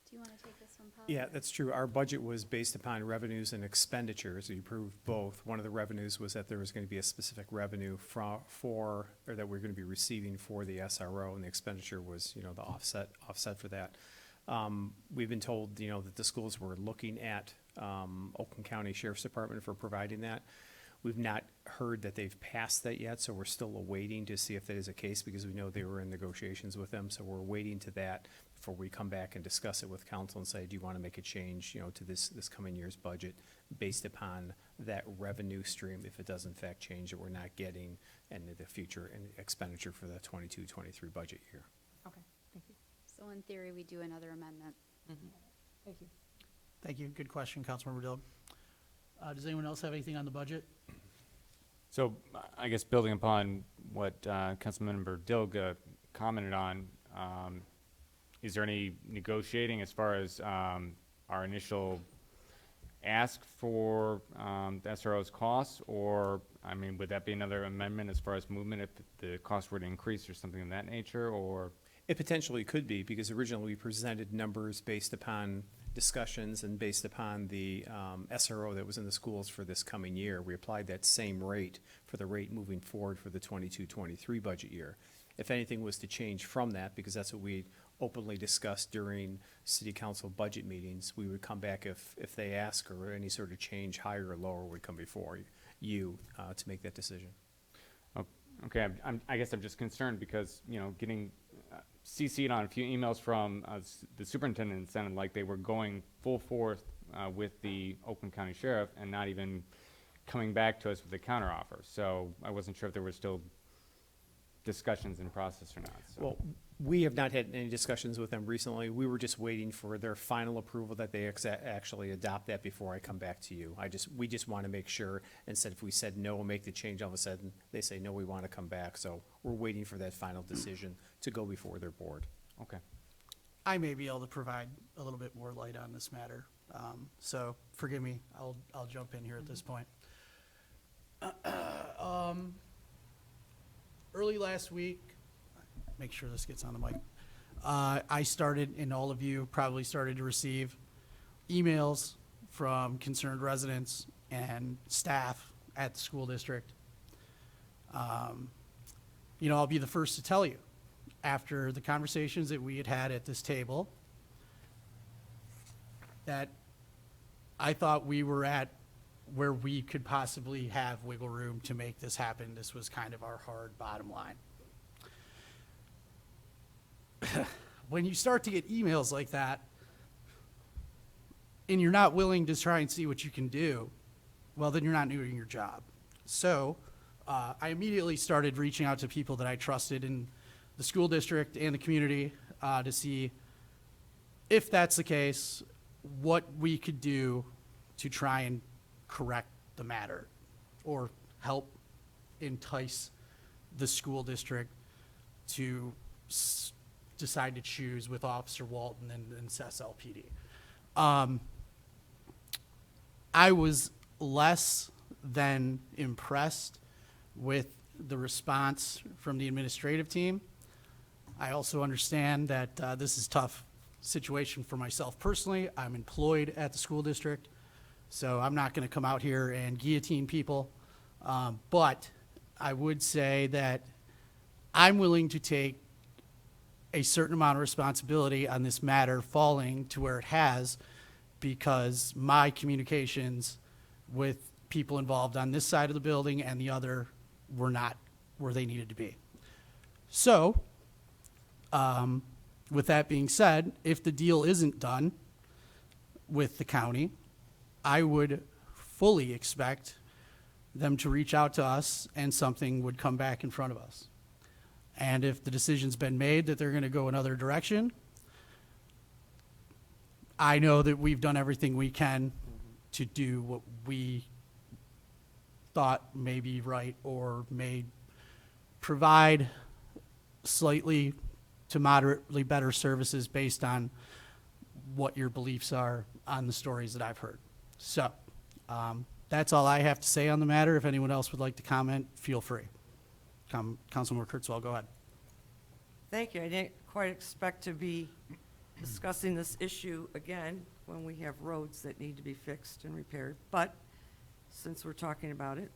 Do you want to take this one, Paul? Yeah, that's true. Our budget was based upon revenues and expenditures. We approved both. One of the revenues was that there was going to be a specific revenue or that we're going to be receiving for the SRO, and the expenditure was, the offset for that. We've been told, that the schools were looking at Oakland County Sheriff's Department for providing that. We've not heard that they've passed that yet, so we're still awaiting to see if that is a case, because we know they were in negotiations with them. So we're waiting to that before we come back and discuss it with council and say, do you want to make a change, to this coming year's budget based upon that revenue stream, if it does in fact change that we're not getting in the future and expenditure for the 22-23 budget year. Okay, thank you. So in theory, we do another amendment. Thank you. Thank you. Good question, Councilmember Dill. Does anyone else have anything on the budget? So I guess building upon what Councilmember Dilg commented on, is there any negotiating as far as our initial ask for the SRO's costs? Or, would that be another amendment as far as movement if the cost were to increase or something of that nature? Or It potentially could be, because originally we presented numbers based upon discussions and based upon the SRO that was in the schools for this coming year. We applied that same rate for the rate moving forward for the 22-23 budget year. If anything was to change from that, because that's what we openly discussed during city council budget meetings, we would come back if they ask, or any sort of change higher or lower would come before you to make that decision. okay, I guess I'm just concerned because getting CC'd on a few emails from the superintendent. It sounded like they were going full force with the Oakland County Sheriff and not even coming back to us with a counteroffer. So I wasn't sure if there were still discussions in process or not. So. Well, we have not had any discussions with them recently. We were just waiting for their final approval that they actually adopt that before I come back to you. We just want to make sure, instead if we said no, we'll make the change, all of a sudden they say, no, we want to come back. So we're waiting for that final decision to go before their board. Okay. I may be able to provide a little bit more light on this matter. So forgive me, I'll jump in here at this point. Early last week, make sure this gets on the mic. I started, and all of you probably started to receive emails from concerned residents and staff at the school district. I'll be the first to tell you, after the conversations that we had at this table, that I thought we were at where we could possibly have wiggle room to make this happen. This was kind of our hard bottom line. When you start to get emails like that, and you're not willing to try and see what you can do, well, then you're not doing your job. So I immediately started reaching out to people that I trusted in the school district and the community to see if that's the case, what we could do to try and correct the matter or help entice the school district to decide to choose with Officer Walton and SLPD. I was less than impressed with the response from the administrative team. I also understand that this is a tough situation for myself personally. I'm employed at the school district, so I'm not going to come out here and guillotine people. But I would say that I'm willing to take a certain amount of responsibility on this matter falling to where it has, because my communications with people involved on this side of the building and the other were not where they needed to be. So, with that being said, if the deal isn't done with the county, I would fully expect them to reach out to us and something would come back in front of us. And if the decision's been made that they're going to go another direction, I know that we've done everything we can to do what we thought may be right or may provide slightly to moderately better services based on what your beliefs are on the stories that I've heard. So that's all I have to say on the matter. If anyone else would like to comment, feel free. Councilmember Kurtzwell, go ahead. Thank you. I didn't quite expect to be discussing this issue again when we have roads that need to be fixed and repaired, but since we're talking about it,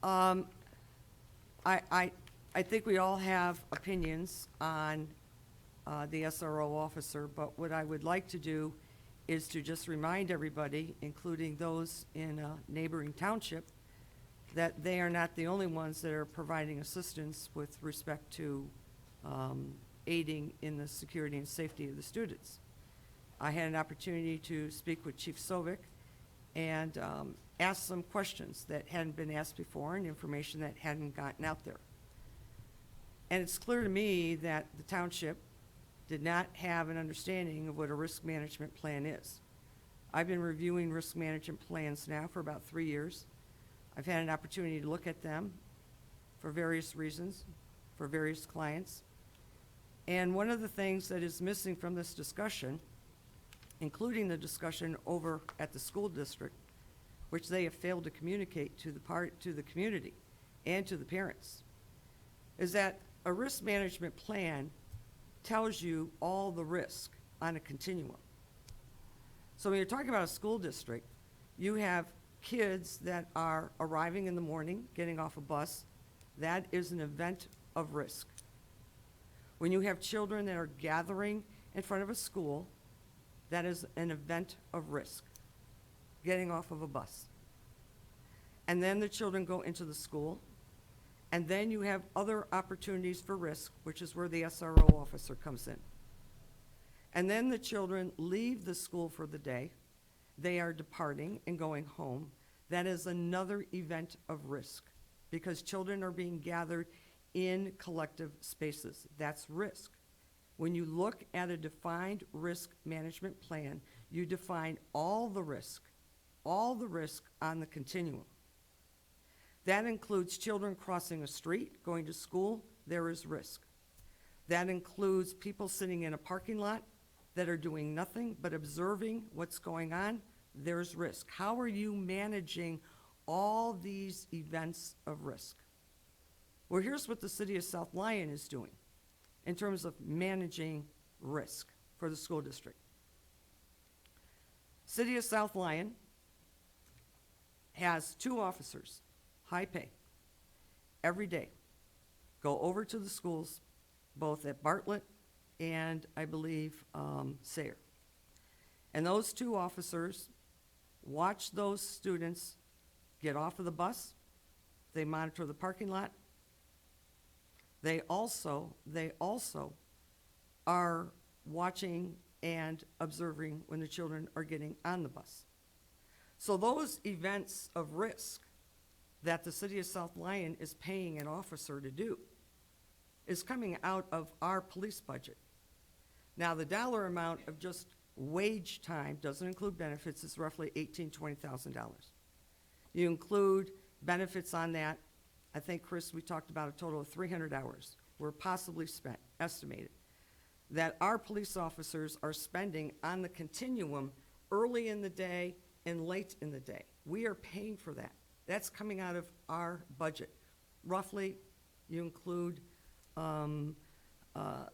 I think we all have opinions on the SRO officer, but what I would like to do is to just remind everybody, including those in a neighboring township, that they are not the only ones that are providing assistance with respect to aiding in the security and safety of the students. I had an opportunity to speak with Chief Sovic and ask some questions that hadn't been asked before and information that hadn't gotten out there. And it's clear to me that the township did not have an understanding of what a risk management plan is. I've been reviewing risk management plans now for about 3 years. I've had an opportunity to look at them for various reasons, for various clients. And one of the things that is missing from this discussion, including the discussion over at the school district, which they have failed to communicate to the community and to the parents, is that a risk management plan tells you all the risk on a continuum. So when you're talking about a school district, you have kids that are arriving in the morning, getting off a bus. That is an event of risk. When you have children that are gathering in front of a school, that is an event of risk, getting off of a bus. And then the children go into the school, And then you have other opportunities for risk, which is where the SRO officer comes in. And then the children leave the school for the day. They are departing and going home. That is another event of risk because children are being gathered in collective spaces. That's risk. When you look at a defined risk management plan, you define all the risk on the continuum. That includes children crossing a street, going to school, there is risk. That includes people sitting in a parking lot that are doing nothing but observing what's going on, there's risk. How are you managing all these events of risk? Well, here's what the city of South Lyon is doing in terms of managing risk for the school district. City of South Lyon has 2 officers, high pay, every day, go over to the schools, both at Bartlett and I believe Sayre. And those 2 officers watch those students get off of the bus. They monitor the parking lot. They also are watching and observing when the children are getting on the bus. So those events of risk that the city of South Lyon is paying an officer to do is coming out of our police budget. Now, the dollar amount of just wage time doesn't include benefits, it's roughly $18,000–$20,000. You include benefits on that, I think, Chris, we talked about a total of 300 hours were possibly spent, estimated, that our police officers are spending on the continuum early in the day and late in the day. We are paying for that. That's coming out of our budget. Roughly, you include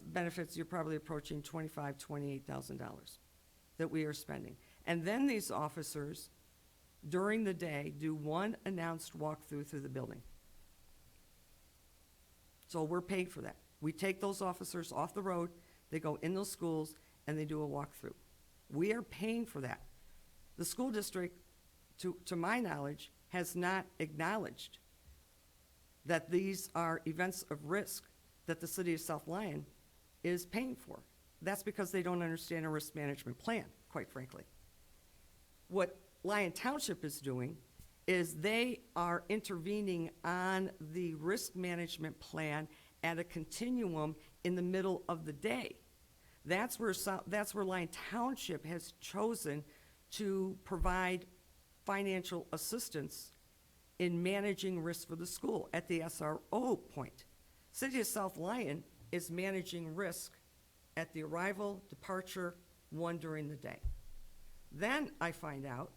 benefits, you're probably approaching $25,000, $28,000 that we are spending. And then these officers, during the day, do one announced walkthrough through the building. So we're paid for that. We take those officers off the road, they go in those schools, and they do a walkthrough. We are paying for that. The school district, to my knowledge, has not acknowledged that these are events of risk that the city of South Lyon is paying for. That's because they don't understand a risk management plan, quite frankly. What Lyon Township is doing is they are intervening on the risk management plan at a continuum in the middle of the day. That's where Lyon Township has chosen to provide financial assistance in managing risk for the school at the SRO point. City of South Lyon is managing risk at the arrival, departure, one during the day. Then I find out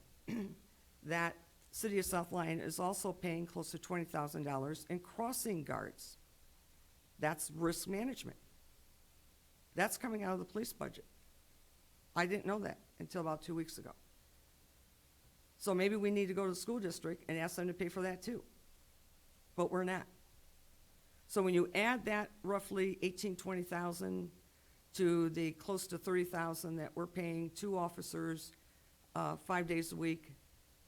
that City of South Lyon is also paying close to $20,000 in crossing guards. That's risk management. That's coming out of the police budget. I didn't know that until about 2 weeks ago. So maybe we need to go to the school district and ask them to pay for that too. But we're not. So when you add that roughly 18, 20,000 to the close to 30,000 that we're paying 2 officers 5 days a week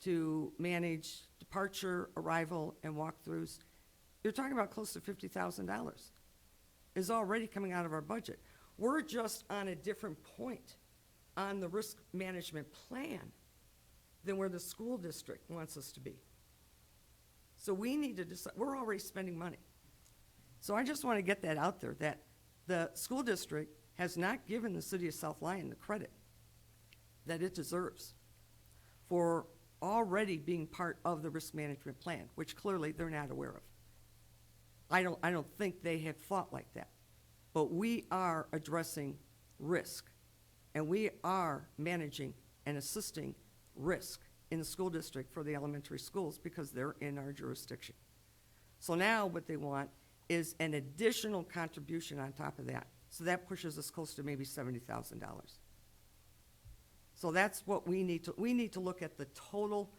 to manage departure, arrival, and walkthroughs, you're talking about close to $50,000 is already coming out of our budget. We're just on a different point on the risk management plan than where the school district wants us to be. So we need to decide, we're already spending money. So I just want to get that out there, that the school district has not given the city of South Lyon the credit that it deserves for already being part of the risk management plan, which clearly they're not aware of. I don't think they have thought like that. But we are addressing risk, and we are managing and assisting risk in the school district for the elementary schools because they're in our jurisdiction. So now what they want is an additional contribution on top of that. So that pushes us close to maybe $70,000. So that's what we need to look at the total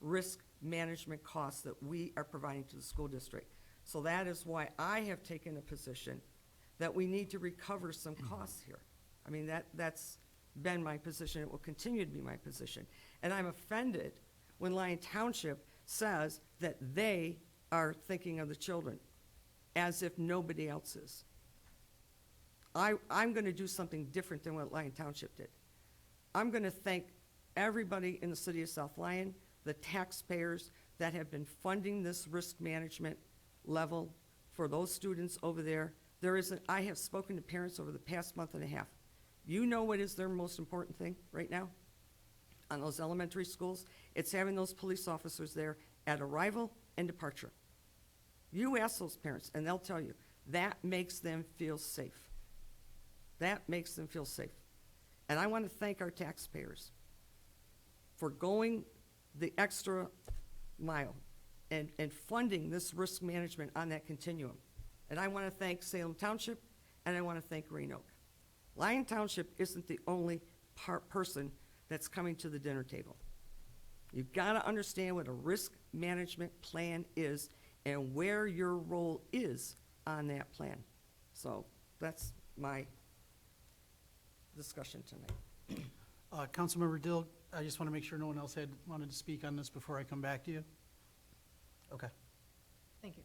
risk management costs that we are providing to the school district. So that is why I have taken a position that we need to recover some costs here. I mean, that's been my position. It will continue to be my position. And I'm offended when Lyon Township says that they are thinking of the children, as if nobody else is. I'm gonna do something different than what Lyon Township did. I'm gonna thank everybody in the city of South Lyon, the taxpayers that have been funding this risk management level for those students over there. I have spoken to parents over the past month and a half. You know what is their most important thing right now on those elementary schools? It's having those police officers there at arrival and departure. You ask those parents, and they'll tell you, that makes them feel safe. That makes them feel safe. And I want to thank our taxpayers for going the extra mile and funding this risk management on that continuum. And I want to thank Salem Township, and I want to thank Green Oak. Lyon Township isn't the only person that's coming to the dinner table. You've got to understand what a risk management plan is and where your role is on that plan. So that's my discussion tonight. Councilmember Dill, I just want to make sure no one else had wanted to speak on this before I come back to you. Okay. Thank you.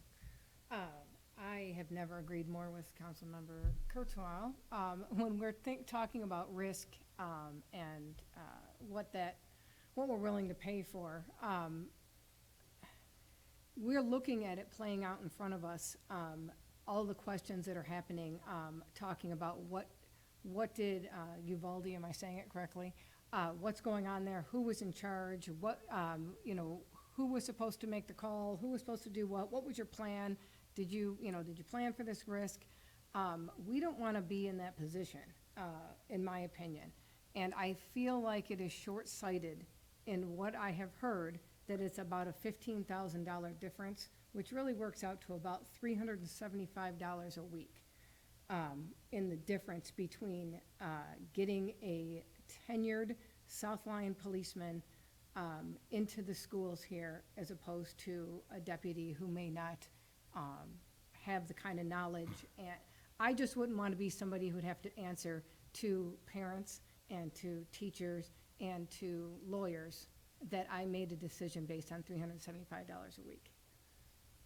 I have never agreed more with Councilmember Kurzweil. When we're talking about risk and what we're willing to pay for, we're looking at it playing out in front of us. All the questions that are happening, talking about what did Uvalde, am I saying it correctly? What's going on there? Who was in charge? What who was supposed to make the call? Who was supposed to do what? What was your plan? Did you plan for this risk? We don't want to be in that position, in my opinion. And I feel like it is short-sighted in what I have heard, that it's about a $15,000 difference, which really works out to about $375 a week, in the difference between getting a tenured South Lyon policeman into the schools here, as opposed to a deputy who may not have the kind of knowledge. And I just wouldn't want to be somebody who'd have to answer to parents and to teachers and to lawyers that I made a decision based on $375 a week.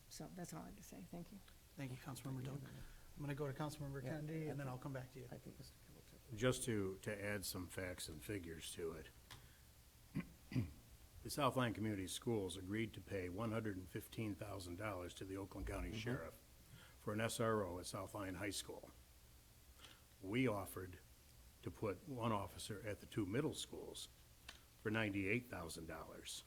So that's all I have to say. Thank you. Thank you, Councilmember Dill. I'm going to go to Councilmember Kennedy, and then I'll come back to you. I think Mr. Kimball took. Just to add some facts and figures to it, the South Lyon Community Schools agreed to pay $115,000 to the Oakland County Sheriff for an SRO at South Lyon High School. We offered to put one officer at the two middle schools for $98,000.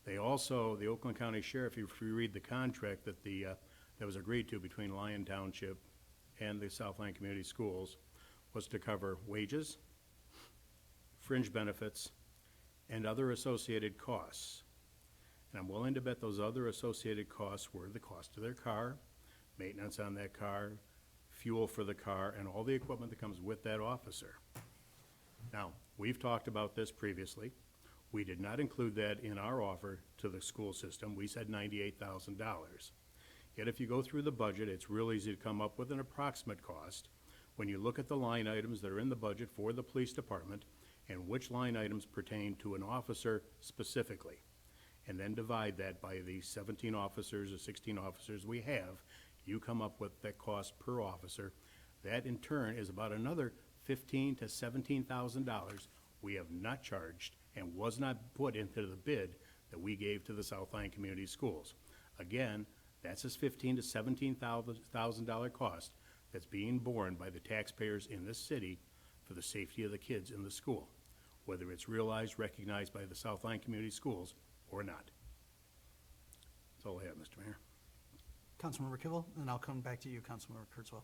They also, the Oakland County Sheriff, if you read the contract that that was agreed to between Lyon Township and the South Lyon Community Schools, was to cover wages, fringe benefits, and other associated costs. And I'm willing to bet those other associated costs were the cost of their car, maintenance on that car, fuel for the car, and all the equipment that comes with that officer. Now, we've talked about this previously. We did not include that in our offer to the school system. We said $98,000. Yet if you go through the budget, it's real easy to come up with an approximate cost when you look at the line items that are in the budget for the police department and which line items pertain to an officer specifically, and then divide that by the 17 officers or 16 officers we have. You come up with that cost per officer. That in turn is about another $15,000 to $17,000 we have not charged and was not put into the bid that we gave to the South Lyon Community Schools. Again, that's a $15,000 to $17,000 cost that's being borne by the taxpayers in this city for the safety of the kids in the school, whether it's realized, recognized by the South Lyon Community Schools or not. That's all I have, Mr. Mayor. Councilmember Kimball, and then I'll come back to you, Councilmember Kurzweil.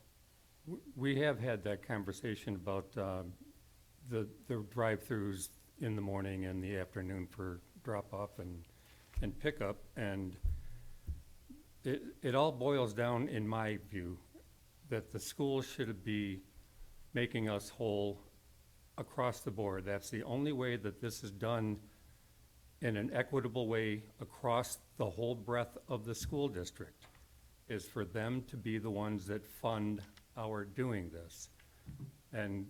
We have had that conversation about the drive-throughs in the morning and the afternoon for drop-off and pickup, and it all boils down, in my view, that the schools should be making us whole across the board. That's the only way that this is done in an equitable way across the whole breadth of the school district, is for them to be the ones that fund our doing this. And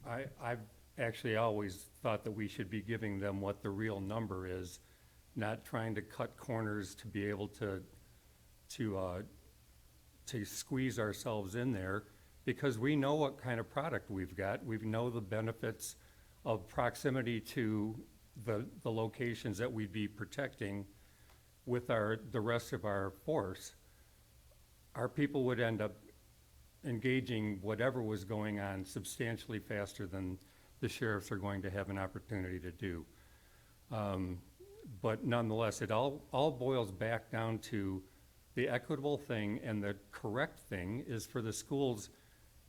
I've actually always thought that we should be giving them what the real number is, not trying to cut corners to be able to squeeze ourselves in there, because we know what kind of product we've got. We know the benefits of proximity to the locations that we'd be protecting with the rest of our force. Our people would end up engaging whatever was going on substantially faster than the sheriffs are going to have an opportunity to do. But nonetheless, it all boils back down to the equitable thing, and the correct thing is for the schools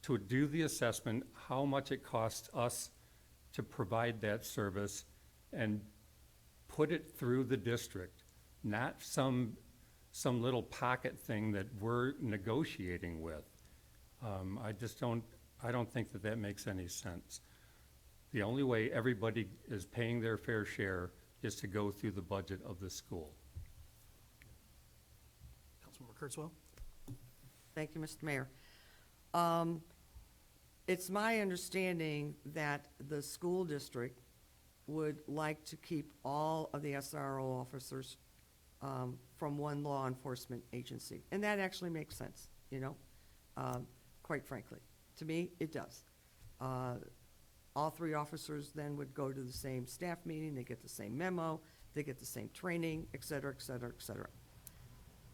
to do the assessment, how much it costs us to provide that service, and put it through the district, not some little pocket thing that we're negotiating with. I don't think that makes any sense. The only way everybody is paying their fair share is to go through the budget of the school. Councilmember Kurtzwell? Thank you, Mr. Mayor. It's my understanding that the school district would like to keep all of the SRO officers from one law enforcement agency. And that actually makes sense, you know, quite frankly. To me, it does. All three officers then would go to the same staff meeting, they get the same memo, they get the same training, et cetera, et cetera, et cetera.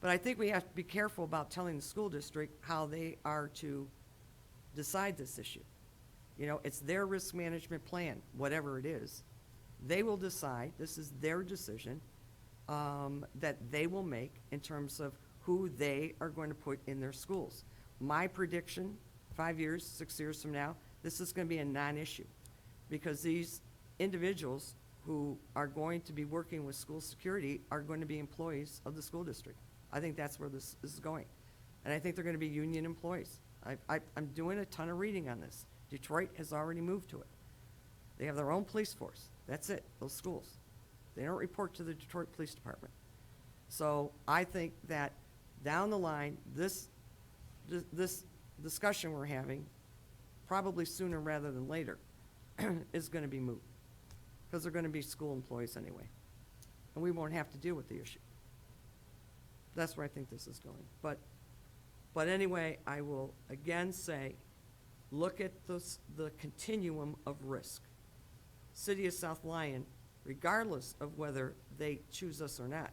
But I think we have to be careful about telling the school district how they are to decide this issue. You know, it's their risk management plan, whatever it is. They will decide, this is their decision, that they will make in terms of who they are going to put in their schools. My prediction, 5 years, 6 years from now, this is going to be a non-issue, because these individuals who are going to be working with school security are going to be employees of the school district. I think that's where this is going. And I think they're going to be union employees. I'm doing a ton of reading on this. Detroit has already moved to it. They have their own police force. That's it, those schools. They don't report to the Detroit Police Department. So I think that down the line, this discussion we're having, probably sooner rather than later, is going to be moot, because they're going to be school employees anyway, and we won't have to deal with the issue. That's where I think this is going. But anyway, I will again say, look at the continuum of risk. City of South Lyon, regardless of whether they choose us or not,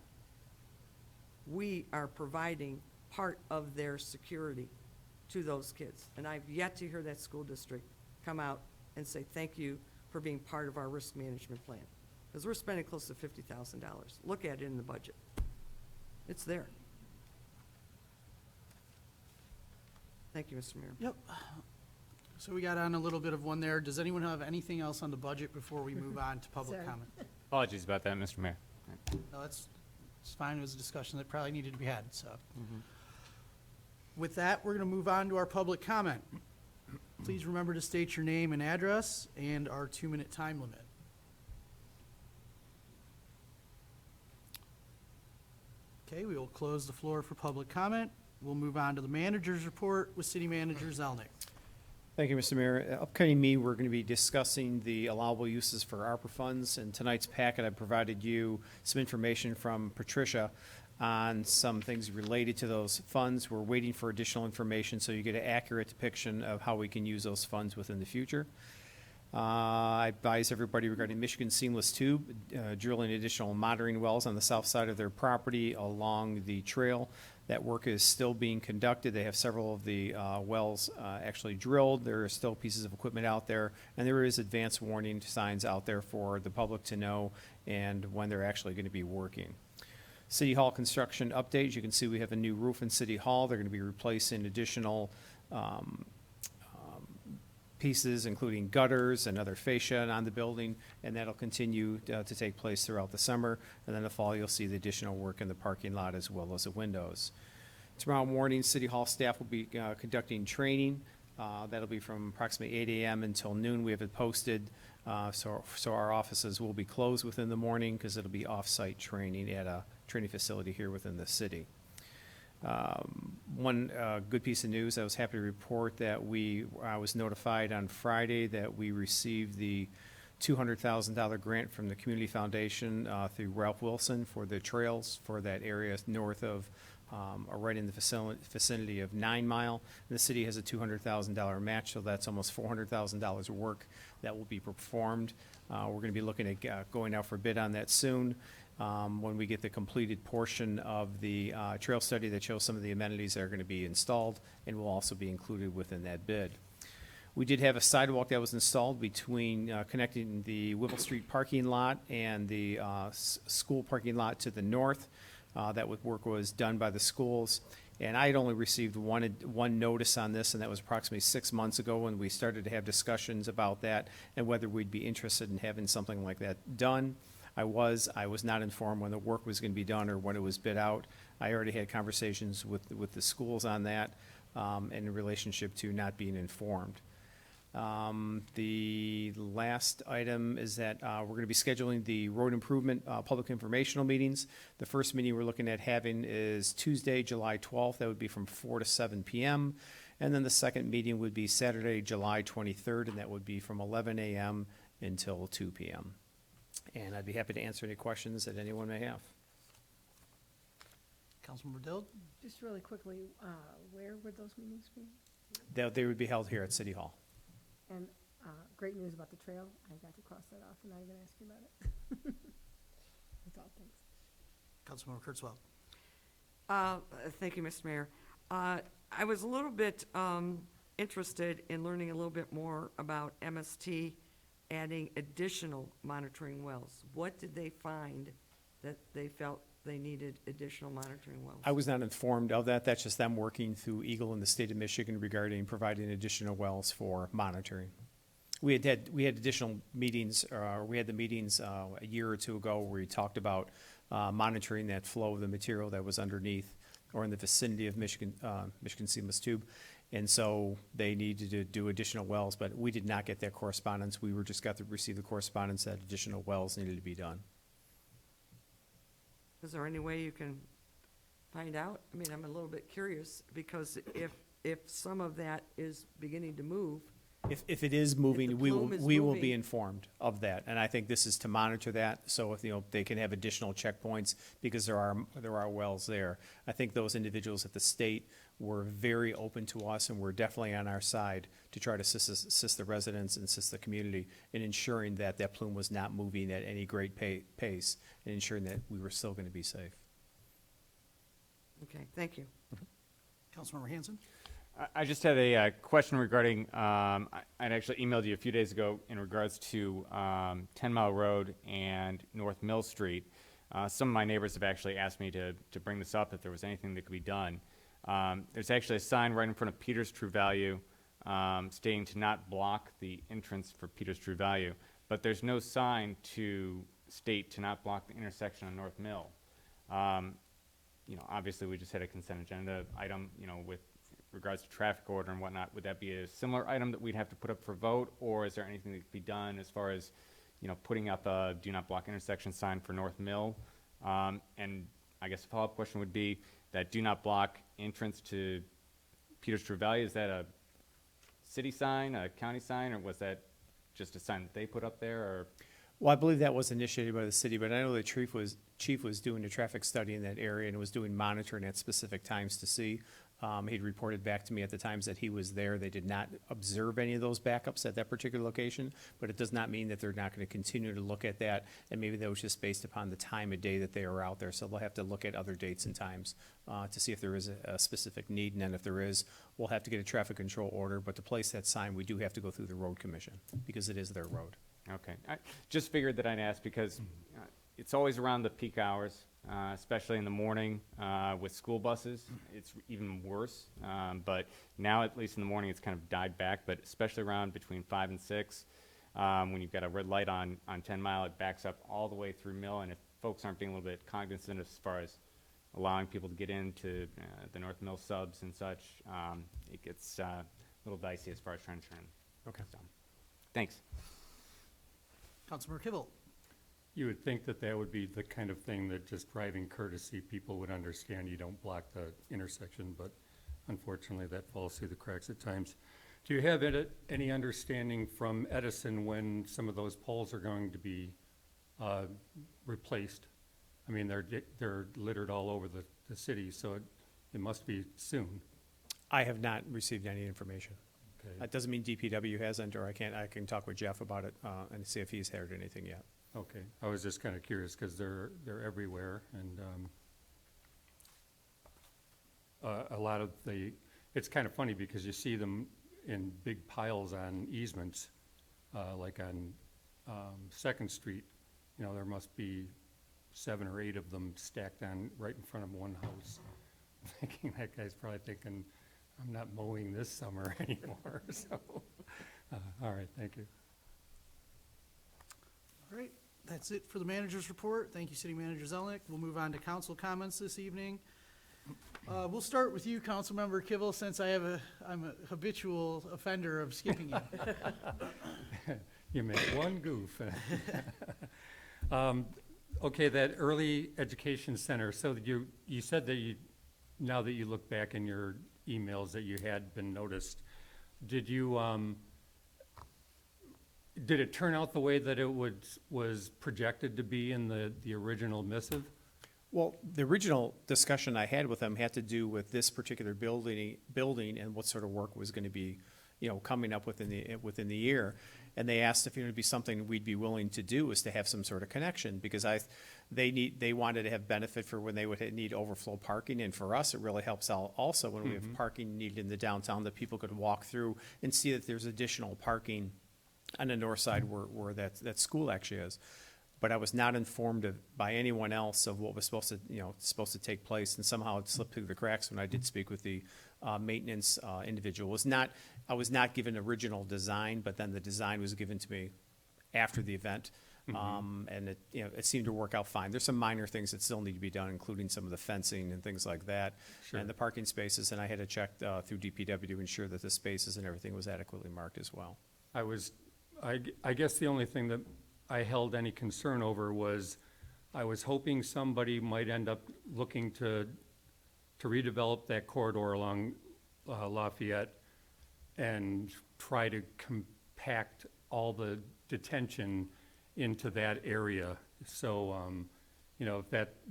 we are providing part of their security to those kids. And I've yet to hear that school district come out and say, thank you for being part of our risk management plan. Because we're spending close to $50,000. Look at it in the budget. It's there. Thank you, Mr. Mayor. Yep. So we got on a little bit of one there. Does anyone have anything else on the budget before we move on to public Sorry. comment? Apologies about that, Mr. Mayor. No, it's fine. It was a discussion that probably needed to be had, so. With that, we're going to move on to our public comment. Please remember to state your name and address and our 2-minute time limit. Okay, we will close the floor for public comment. We'll move on to the manager's report with City Manager Zelnick. Thank you, Mr. Mayor. Upcoming meeting, we're going to be discussing the allowable uses for ARPA funds. In tonight's packet, I provided you some information from Patricia on some things related to those funds. We're waiting for additional information so you get an accurate depiction of how we can use those funds within the future. I advise everybody regarding Michigan Seamless Tube, drilling additional monitoring wells on the south side of their property along the trail. That work is still being conducted. They have several of the wells actually drilled. There are still pieces of equipment out there, and there is advance warning signs out there for the public to know and when they're actually going to be working. City Hall construction update. You can see we have a new roof in City Hall. They're going to be replacing additional pieces, including gutters and other fascia on the building, and that'll continue to take place throughout the summer. And then in the fall, you'll see the additional work in the parking lot as well as the windows. Tomorrow morning, City Hall staff will be conducting training. That'll be from approximately 8 a.m. until noon. We have it posted, so our offices will be closed within the morning because it'll be off-site training at a training facility here within the city. One good piece of news, I was happy to report that I was notified on Friday that we received the $200,000 grant from the Community Foundation through Ralph Wilson for the trails for that area north of, or right in the vicinity of 9 Mile. And the city has a $200,000 match, so that's almost $400,000 of work that will be performed. We're going to be looking at going out for bid on that soon. When we get the completed portion of the trail study that shows some of the amenities that are going to be installed and will also be included within that bid. We did have a sidewalk that was installed between connecting the Whipple Street parking lot and the school parking lot to the north. That work was done by the schools. And I had only received one notice on this, and that was approximately 6 months ago when we started to have discussions about that and whether we'd be interested in having something like that done. I was not informed when the work was going to be done or when it was bid out. I already had conversations with the schools on that in relationship to not being informed. The last item is that we're going to be scheduling the road improvement public informational meetings. The first meeting we're looking at having is Tuesday, July 12th. That would be from 4 to 7 p.m. And then the second meeting would be Saturday, July 23rd, and that would be from 11 a.m. until 2 p.m. And I'd be happy to answer any questions that anyone may have. Councilmember Dill? Just really quickly, where would those meetings be? They would be held here at City Hall. And great news about the trail. I got to cross that off, and I'm going to ask you about it. That's all, thanks. Councilmember Kurtzwell? Thank you, Mr. Mayor. I was a little bit interested in learning a little bit more about MST adding additional monitoring wells. What did they find that they felt they needed additional monitoring wells? I was not informed of that. That's just them working through Eagle in the state of Michigan regarding providing additional wells for monitoring. We had additional meetings, we had the meetings a year or two ago where we talked about monitoring that flow of the material that was underneath or in the vicinity of Michigan seamless tube. And so they needed to do additional wells, but we did not get that correspondence. We were just got to receive the correspondence that additional wells needed to be done. Is there any way you can find out? I mean, I'm a little bit curious because if some of that is beginning to move. If it is moving, the we plume is will be moving. informed of that. And I think this is to monitor that, so if, they can have additional checkpoints because there are wells there. I think those individuals at the state were very open to us and were definitely on our side to try to assist the residents and assist the community in ensuring that that plume was not moving at any great pace and ensuring that we were still going to be safe. Okay, thank you. Councilmember Hanson? I just had a question regarding, I'd actually emailed you a few days ago in regards to 10 Mile Road and North Mill Street. Some of my neighbors have actually asked me to bring this up, if there was anything that could be done. There's actually a sign right in front of Peter's True Value stating to not block the entrance for Peter's True Value, but there's no sign to state to not block the intersection on North Mill. Obviously we just had a consent agenda item, with regards to traffic order and whatnot. Would that be a similar item that we'd have to put up for vote, or is there anything that could be done as far as, putting up a do not block intersection sign for North Mill? And I guess a follow-up question would be that do not block entrance to Peter's True Value. Is that a city sign, a county sign, or was that just a sign that they put up there, or? Well, I believe that was initiated by the city, but I know the chief was doing a traffic study in that area and was doing monitoring at specific times to see. He'd reported back to me at the times that he was there. They did not observe any of those backups at that particular location, but it does not mean that they're not going to continue to look at that, and maybe that was just based upon the time of day that they are out there. So they'll have to look at other dates and times to see if there is a specific need, and then if there is, we'll have to get a traffic control order. But to place that sign, we do have to go through the road commission because it is their road. Okay, I just figured that I'd ask because it's always around the peak hours, especially in the morning with school buses. It's even worse, but now at least in the morning it's kind of died back, but especially around between 5 and 6, when you've got a red light on 10 Mile, it backs up all the way through Mill, and if folks aren't being a little bit cognizant as far as allowing people to get into the North Mill subs and such, it gets a little dicey as far as trying to turn. Okay. So, thanks. Councilmember Kibble? You would think that that would be the kind of thing that just driving courtesy people would understand. You don't block the intersection, but unfortunately that falls through the cracks at times. Do you have any understanding from Edison when some of those poles are going to be replaced? I mean, they're littered all over the city, so it must be soon. I have not received any information. Okay. That doesn't mean DPW hasn't, or I can talk with Jeff about it, and see if he's heard anything yet. Okay, I was just kind of curious because they're everywhere, and a lot of it's kind of funny because you see them in big piles on easements, like on Second Street. You know, there must be 7 or 8 of them stacked on right in front of one house. Thinking that guy's probably thinking, I'm not mowing this summer anymore. So, all right, thank you. All right, that's it for the manager's report. Thank you, City Manager Zelnick. We'll move on to council comments this evening. We'll start with you, Councilmember Kibble, since I'm a habitual offender of skipping you. You made one goof. Okay, that early education center, so you said that now that you look back in your emails that you had been noticed, did it turn out the way that it was projected to be in the original missive? Well, the original discussion I had with them had to do with this particular building and what sort of work was going to be, coming up within the year. And they asked if it would be something we'd be willing to do, is to have some sort of connection, because they wanted to have benefit for when they would need overflow parking, and for us, it really helps out also when we have parking needed in the downtown, that people could walk through and see that there's additional parking on the north side where that school actually is. But I was not informed by anyone else of what was supposed to take place, and somehow it slipped through the cracks when I did speak with the maintenance individual. I was not given original design, but then the design was given to me after the event, and it seemed to work out fine. There's some minor things that still need to be done, including some of the fencing and things like that, and the parking spaces. And I had to check through DPW to ensure that the spaces and everything was adequately marked as well. I guess the only thing that I held any concern over was I was hoping somebody might end up looking to redevelop that corridor along Lafayette and try to compact all the detention into that area. So,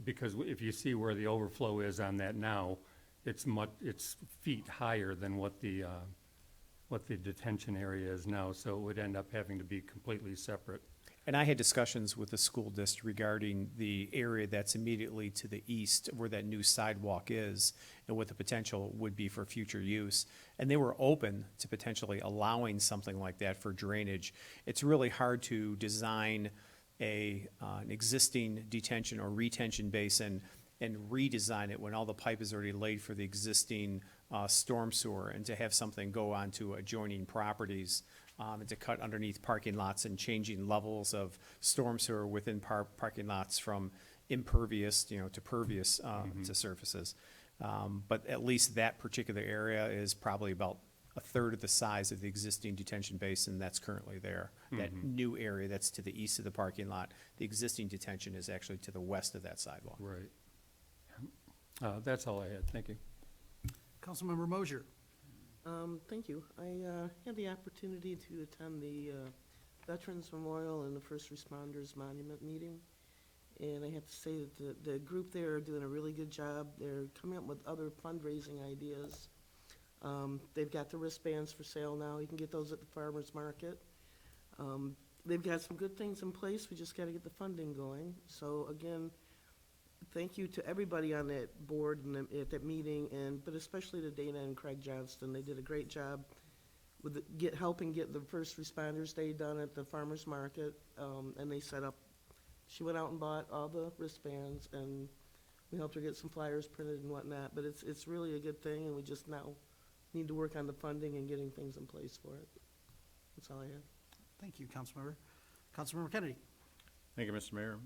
because if you see where the overflow is on that now, it's feet higher than what the detention area is now. So it would end up having to be completely separate. And I had discussions with the school district regarding the area that's immediately to the east where that new sidewalk is and what the potential would be for future use. And they were open to potentially allowing something like that for drainage. It's really hard to design an existing detention or retention basin and redesign it when all the pipe is already laid for the existing storm sewer, and to have something go onto adjoining properties, and to cut underneath parking lots and changing levels of storm sewer within parking lots from impervious, to pervious to surfaces. But at least that particular area is probably about a third of the size of the existing detention basin that's currently there. That new area that's to the east of the parking lot, the existing detention is actually to the west of that sidewalk. Right. That's all I had. Thank you. Councilmember Mosier. Thank you. I had the opportunity to attend the Veterans Memorial and the First Responders Monument meeting. And I have to say that the group there are doing a really good job. They're coming up with other fundraising ideas. They've got the wristbands for sale now. You can get those at the farmer's market. They've got some good things in place. We just got to get the funding going. So again, thank you to everybody on that board and at that meeting, but especially to Dana and Craig Johnston. They did a great job with helping get the First Responders Day done at the farmer's market. And they set up, she went out and bought all the wristbands, and we helped her get some flyers printed and whatnot. But it's really a good thing, and we just now need to work on the funding and getting things in place for it. That's all I have. Thank you, Councilmember. Councilmember Kennedy. Thank you, Mr. Mayor.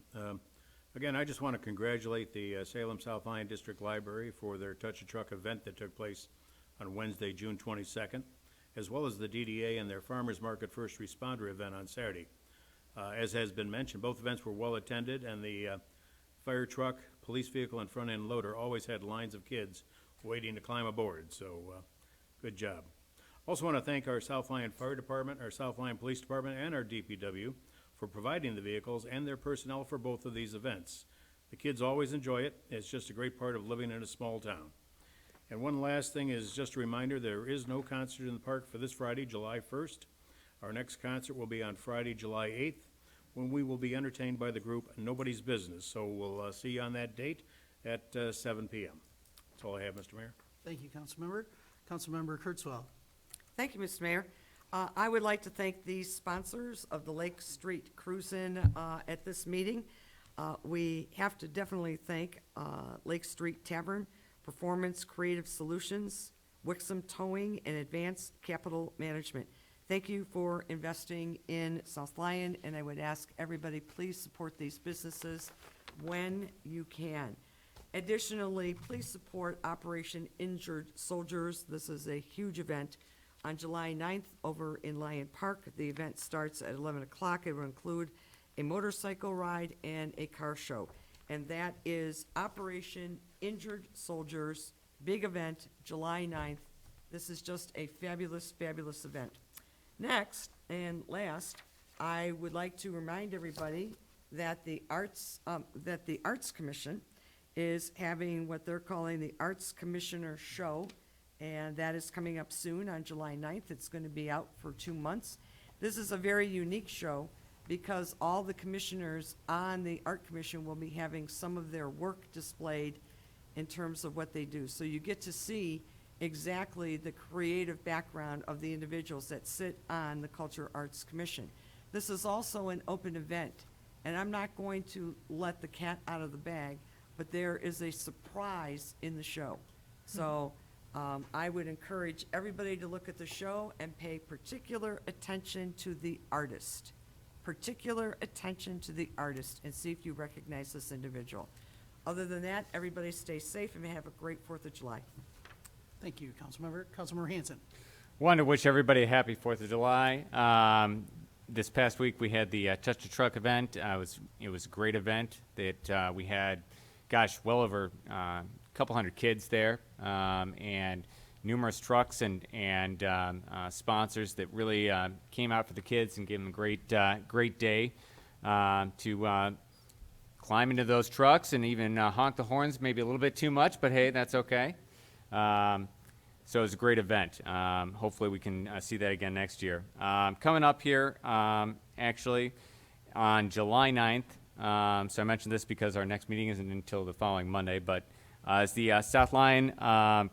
Again, I just want to congratulate the Salem South Lyon District Library for their Touch a Truck event that took place on Wednesday, June 22nd, as well as the DDA and their Farmers Market First Responder event on Saturday. As has been mentioned, both events were well attended, and the fire truck, police vehicle, and front-end loader always had lines of kids waiting to climb aboard, so good job. Also want to thank our South Lyon Fire Department, our South Lyon Police Department, and our DPW for providing the vehicles and their personnel for both of these events. The kids always enjoy it. It's just a great part of living in a small town. And one last thing is just a reminder, there is no concert in the park for this Friday, July 1st. Our next concert will be on Friday, July 8th, when we will be entertained by the group Nobody's Business. So we'll see you on that date at 7 p.m. That's all I have, Mr. Mayor. Thank you, Councilmember. Councilmember Kurtzwell. Thank you, Mr. Mayor. I would like to thank the sponsors of the Lake Street Cruisin' at this meeting. We have to definitely thank Lake Street Tavern, Performance Creative Solutions, Wixom Towing, and Advanced Capital Management. Thank you for investing in South Lyon, and I would ask everybody, please support these businesses when you can. Additionally, please support Operation Injured Soldiers. This is a huge event on July 9th over in Lyon Park. The event starts at 11 o'clock. It will include a motorcycle ride and a car show. And that is Operation Injured Soldiers, big event, July 9th. This is just a fabulous, fabulous event. Next and last, I would like to remind everybody that the Arts Commission is having what they're calling the Arts Commissioner Show, and that is coming up soon on July 9th. It's going to be out for 2 months. This is a very unique show because all the commissioners on the Art Commission will be having some of their work displayed in terms of what they do. So you get to see exactly the creative background of the individuals that sit on the Culture Arts Commission. This is also an open event, and I'm not going to let the cat out of the bag, but there is a surprise in the show. So I would encourage everybody to look at the show and pay particular attention to the artist. Particular attention to the artist, and see if you recognize this individual. Other than that, everybody stay safe and have a great 4th of July. Thank you, Councilmember. Councilmember Hanson. Wanted to wish everybody a happy 4th of July. This past week, we had the Touch the Truck event. It was a great event that we had, well over a couple hundred kids there, and numerous trucks and sponsors that really came out for the kids and gave them a great day to climb into those trucks and even honk the horns maybe a little bit too much, but hey, that's okay. So it was a great event. Hopefully we can see that again next year. Coming up here, actually, on July 9th, so I mentioned this because our next meeting isn't until the following Monday, but it's the South Lyon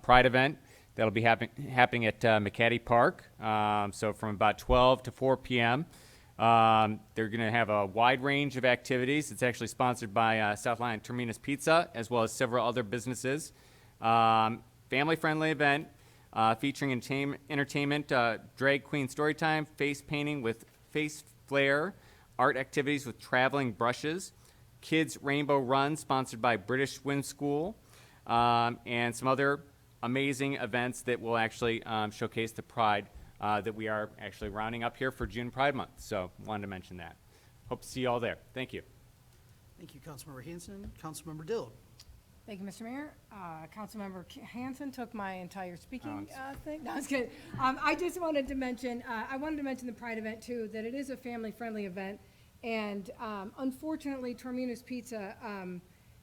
Pride event. That'll be happening at McCaddy Park, so from about 12 to 4 p.m. They're going to have a wide range of activities. It's actually sponsored by South Lyon Terminus Pizza, as well as several other businesses. Family-friendly event featuring entertainment, drag queen story time, face painting with face flare, art activities with traveling brushes, kids rainbow run sponsored by British Wind School, and some other amazing events that will actually showcase the pride that we are actually rounding up here for June Pride Month. So wanted to mention that. Hope to see you all there. Thank you. Thank you, Councilmember Hanson. Councilmember Dill. Thank you, Mr. Mayor. Councilmember Hanson took my entire speaking thing. No, I was kidding. I just wanted to mention, the Pride event too, that it is a family-friendly event. And unfortunately, Terminus Pizza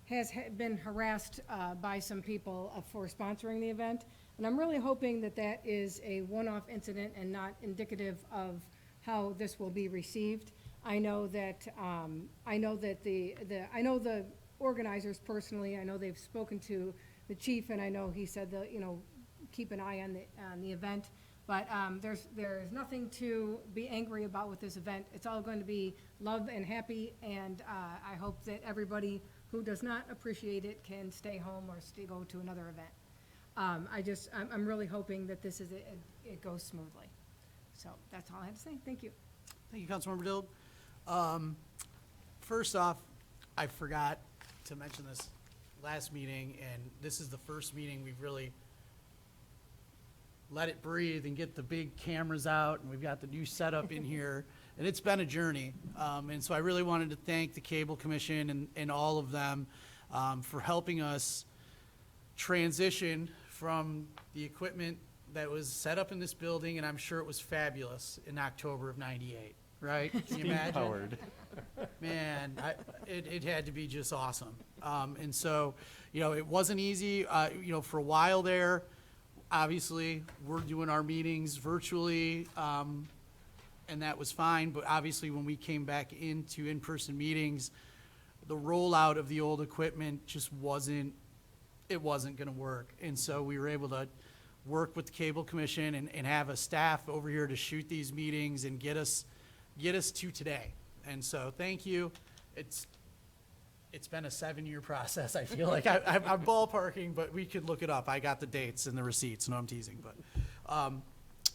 has been harassed by some people for sponsoring the event. And I'm really hoping that that is a one-off incident and not indicative of how this will be received. I know that the organizers personally. I know they've spoken to the chief, and I know he said that, keep an eye on the event. But there's nothing to be angry about with this event. It's all going to be love and happy, and I hope that everybody who does not appreciate it can stay home or go to another event. I'm really hoping that it goes smoothly. So that's all I have to say. Thank you. Thank you, Councilmember Dill. First off, I forgot to mention this last meeting, and this is the first meeting we've really let it breathe and get the big cameras out, and we've got the new setup in here, and it's been a journey. And so I really wanted to thank the Cable Commission and all of them for helping us transition from the equipment that was set up in this building, and I'm sure it was fabulous in October of '98, right? Can you imagine? Powered. Man, it had to be just awesome. And so, it wasn't easy, for a while there. Obviously, we're doing our meetings virtually, and that was fine. But obviously, when we came back into in-person meetings, the rollout of the old equipment just wasn't going to work. And so we were able to work with the Cable Commission and have a staff over here to shoot these meetings and get us to today. And so, thank you. It's been a 7-year process. I feel like I'm ballparking, but we could look it up. I got the dates and the receipts. No, I'm teasing. But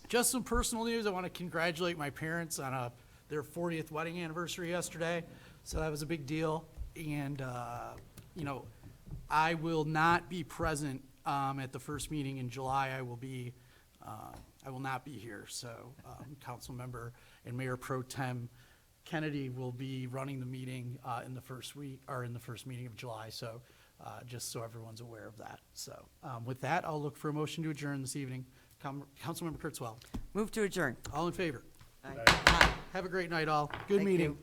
just some personal news. I want to congratulate my parents on their 40th wedding anniversary yesterday. So that was a big deal. And I will not be present at the first meeting in July. I will not be here. So Council Member and Mayor Pro Tem Kennedy will be running the meeting in the first meeting of July. So just so everyone's aware of that. So with that, I'll look for a motion to adjourn this evening. Councilmember Kurtzwell. Move to adjourn. All in favor? Aye. Have a great night, all. Good Thank meeting. you.